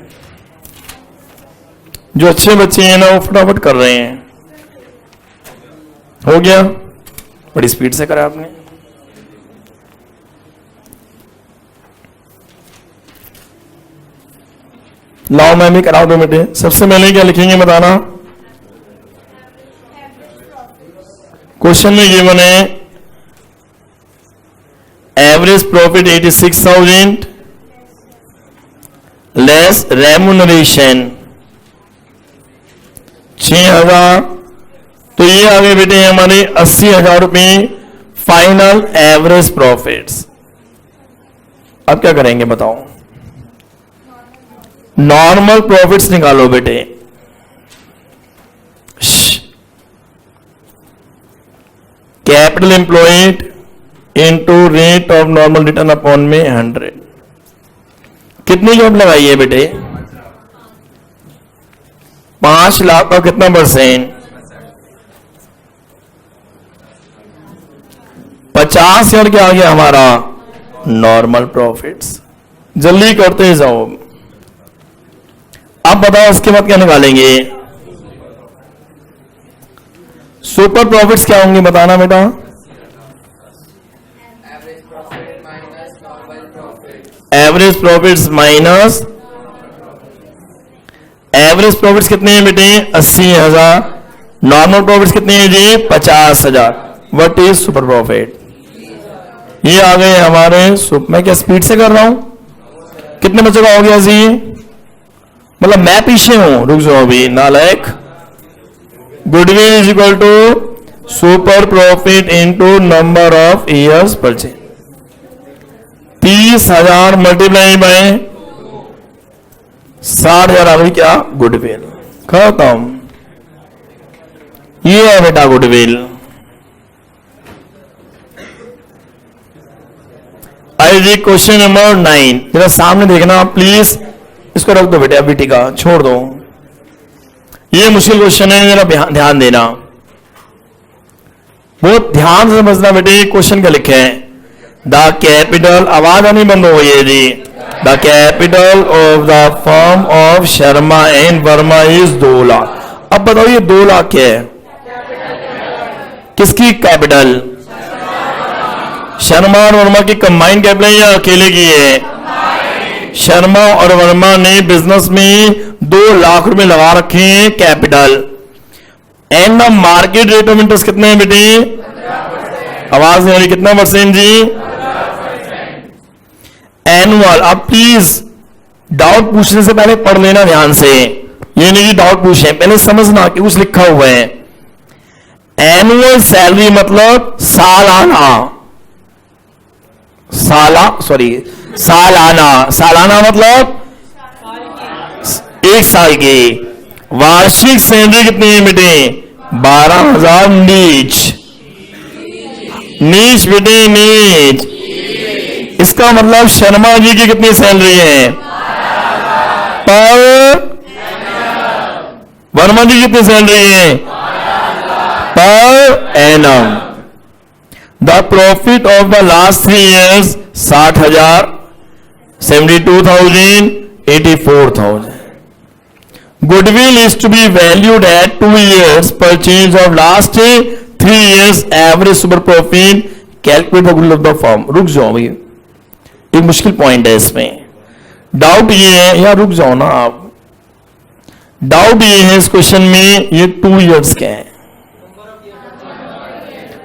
जो अच्छे बच्चे हैं ना वो फटाफट कर रहे हैं। हो गया, बड़ी स्पीड से करा आपने। लाओ मैं भी कराओ दो बेटे। सबसे पहले क्या लिखेंगे बताना। क्वेश्चन में गिवन है एवरेज प्रॉफिट 86,000 लेस रेम्यूनरेशन 6,000, तो ये आ गए बेटे हमारे 80,000 रुपए फाइनल एवरेज प्रॉफिट्स। अब क्या करेंगे बताओ? नॉर्मल प्रॉफिट्स निकालो बेटे। Capital employed into rate of normal return upon में 100। कितनी जॉब लगाई है बेटे? 5 लाख का कितना परसेंट? 50,000 क्या आ गया हमारा नॉर्मल प्रॉफिट्स। जल्दी करते जाओ। अब बताओ उसके बाद क्या निकालेंगे? सुपर प्रॉफिट्स क्या होंगे बताना बेटा। Average profits minus average profits कितने हैं बेटे? 80,000। नॉर्मल प्रॉफिट्स कितने हैं जी? 50,000। What is super profit? ये आ गए हमारे मैं क्या स्पीड से कर रहा हूं? कितने बच्चों का हो गया जी? मतलब मैं पीछे हूं, रुक जाओ अभी नालायक। Goodwill is equal to super profit into number of years purchase. 30,000 multiply by 60,000 आ गई क्या? गुडविल। खत्म। ये है बेटा गुडविल। आई जी क्वेश्चन नंबर 9 जरा सामने देखना प्लीज। इसको रख दो बेटे, अभी टीका छोड़ दो। ये मुश्किल क्वेश्चन है, जरा ध्यान देना, बहुत ध्यान से समझना बेटे। क्वेश्चन क्या लिखे हैं? द कैपिटल, आवाज आनी बंद हो गई है जी। The capital of the firm of Sharma and Verma is 2 lakh. अब बताओ ये 2 लाख क्या है? किसकी कैपिटल? शर्मा और वर्मा की कंबाइंड कैपिटल या अकेले की है? शर्मा और वर्मा ने बिजनेस में 2 लाख रुपए लगा रखे हैं capital. And the market rate of interest कितने हैं बेटे? आवाज नहीं आ रही, कितना परसेंट जी? एनुअल। अब प्लीज डाउट पूछने से पहले पढ़ लेना ध्यान से। ये नहीं डाउट पूछे, पहले समझना कि कुछ लिखा हुआ है। एनुअल सैलरी मतलब सालाना, सालाना मतलब 1 साल की। वार्षिक सैलरी कितनी है बेटे? 12,000 नीच बेटे, नीच। इसका मतलब शर्मा जी की कितनी सैलरी है? पर वर्मा जी की कितनी सैलरी है? Per annum. The profit of the last 3 years 60,000, 72,000, 84,000. Goodwill is to be valued at 2 years purchase of last 3 years average super profit. Calculate the goodwill of the firm. रुक जाओ भाई, एक मुश्किल पॉइंट है इसमें. डाउट ये है, या रुक जाओ ना आप. डाउट ये है इस क्वेश्चन में, ये 2 years के हैं.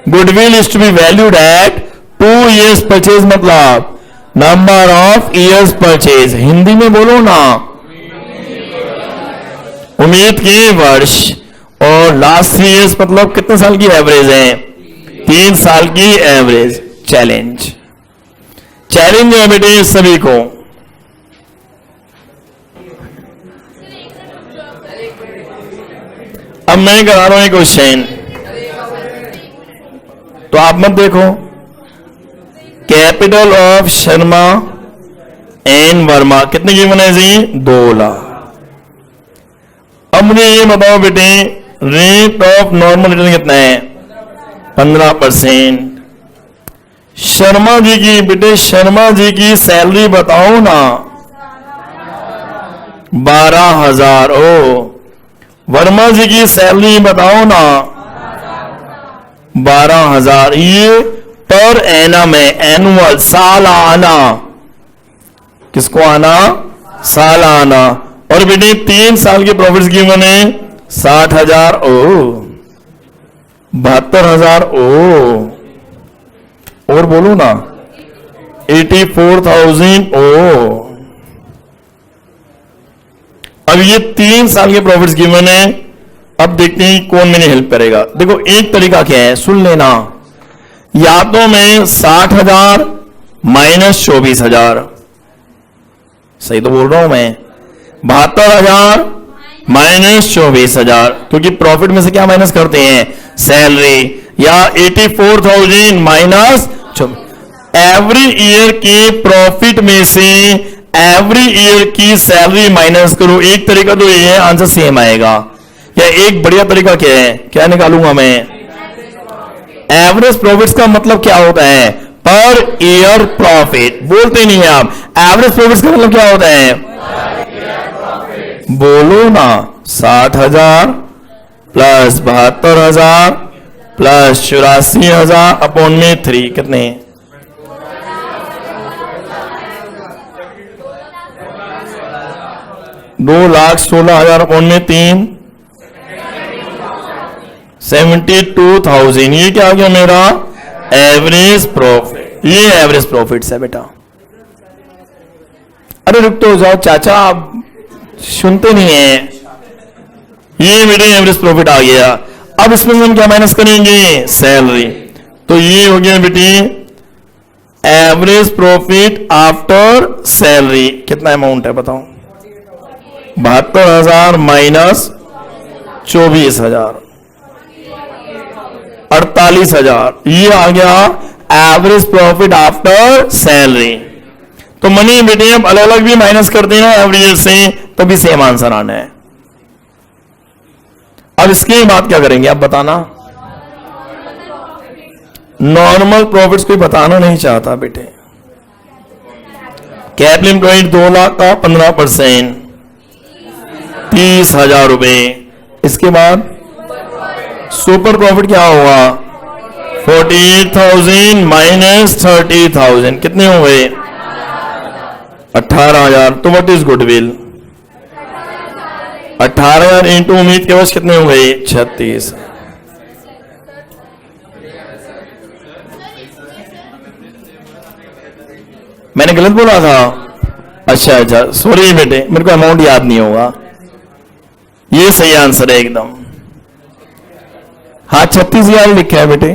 Goodwill is to be valued at 2 years purchase, मतलब number of years purchase. Hindi में बोलो ना, उम्मीद के वर्ष. और लास्ट 3 years मतलब कितने साल की एवरेज है? 3 साल की एवरेज. चैलेंज, चैलेंज है बेटे सभी को. अब मैं करा रहा हूं एक क्वेश्चन, तो आप मत देखो. Capital of Sharma and Verma कितने की बने जी? 2 लाख. अब मुझे ये बताओ बेटे, रेट ऑफ नॉर्मल रिटर्न कितना है? 15%. शर्मा जी की, बेटे शर्मा जी की सैलरी बताओ ना. 12,000. ओ, वर्मा जी की सैलरी बताओ ना. 12,000. ये पर एनम है, एनुअल, सालाना. किसको आना? सालाना. और बेटे 3 साल के प्रॉफिट्स की मैंने 60,000. ओ, 72,000. ओ, और बोलो ना 84,000. ओ, अब ये 3 साल के प्रॉफिट्स की मैंने. अब देखते हैं कौन मेरी हेल्प करेगा. देखो एक तरीका क्या है, सुन लेना. या तो मैं 60,000 माइनस 24,000, सही तो बोल रहा हूं मैं, 72,000 माइनस 24,000, क्योंकि प्रॉफिट में से क्या माइनस करते हैं? सैलरी. या 84,000 माइनस एवरी ईयर के प्रॉफिट में से एवरी ईयर की सैलरी माइनस करो. एक तरीका तो ये है, आंसर सेम आएगा. या एक बढ़िया तरीका क्या है, क्या निकालूंगा मैं? एवरेज प्रॉफिट्स का मतलब क्या होता है? Per year profit. बोलते नहीं है आप. एवरेज प्रॉफिट्स का मतलब क्या होता है? बोलो ना. 60,000 प्लस 72,000 प्लस 84,000 अपॉन में 3 कितने? 2,16,000 अपॉन में 3 72,000. ये क्या आ गया मेरा? Average profit. ये एवरेज प्रॉफिट है बेटा. अरे रुक तो जाओ चाचा, आप सुनते नहीं है. ये मेरे एवरेज प्रॉफिट आ गया. अब इसमें हम क्या माइनस करेंगे? सैलरी. तो ये हो गया बेटी एवरेज प्रॉफिट आफ्टर सैलरी. कितना अमाउंट है बताओ? 72,000 माइनस 24,000, 48,000. ये आ गया एवरेज प्रॉफिट आफ्टर सैलरी. तो मनी बेटे अब अलग अलग भी माइनस करते हैं एवरेज से, तभी सेम आंसर आना है. अब इसके बाद क्या करेंगे आप बताना. नॉर्मल प्रॉफिट्स कोई बताना नहीं चाहता बेटे. कैपिटल एम्प्लॉयड 2 लाख का 15%, 30,000 रुपए. इसके बाद सुपर प्रॉफिट क्या होगा? 48,000 माइनस 30,000 कितने हो गए? 18,000. तो व्हाट इज गुडविल? 18,000 इंटू उम्मीद के वर्ष कितने हो गए? 36. मैंने गलत बोला था? अच्छा अच्छा, सॉरी बेटे, मेरे को अमाउंट याद नहीं होगा. ये सही आंसर है एकदम. हाँ 36,000 लिखा है बेटे.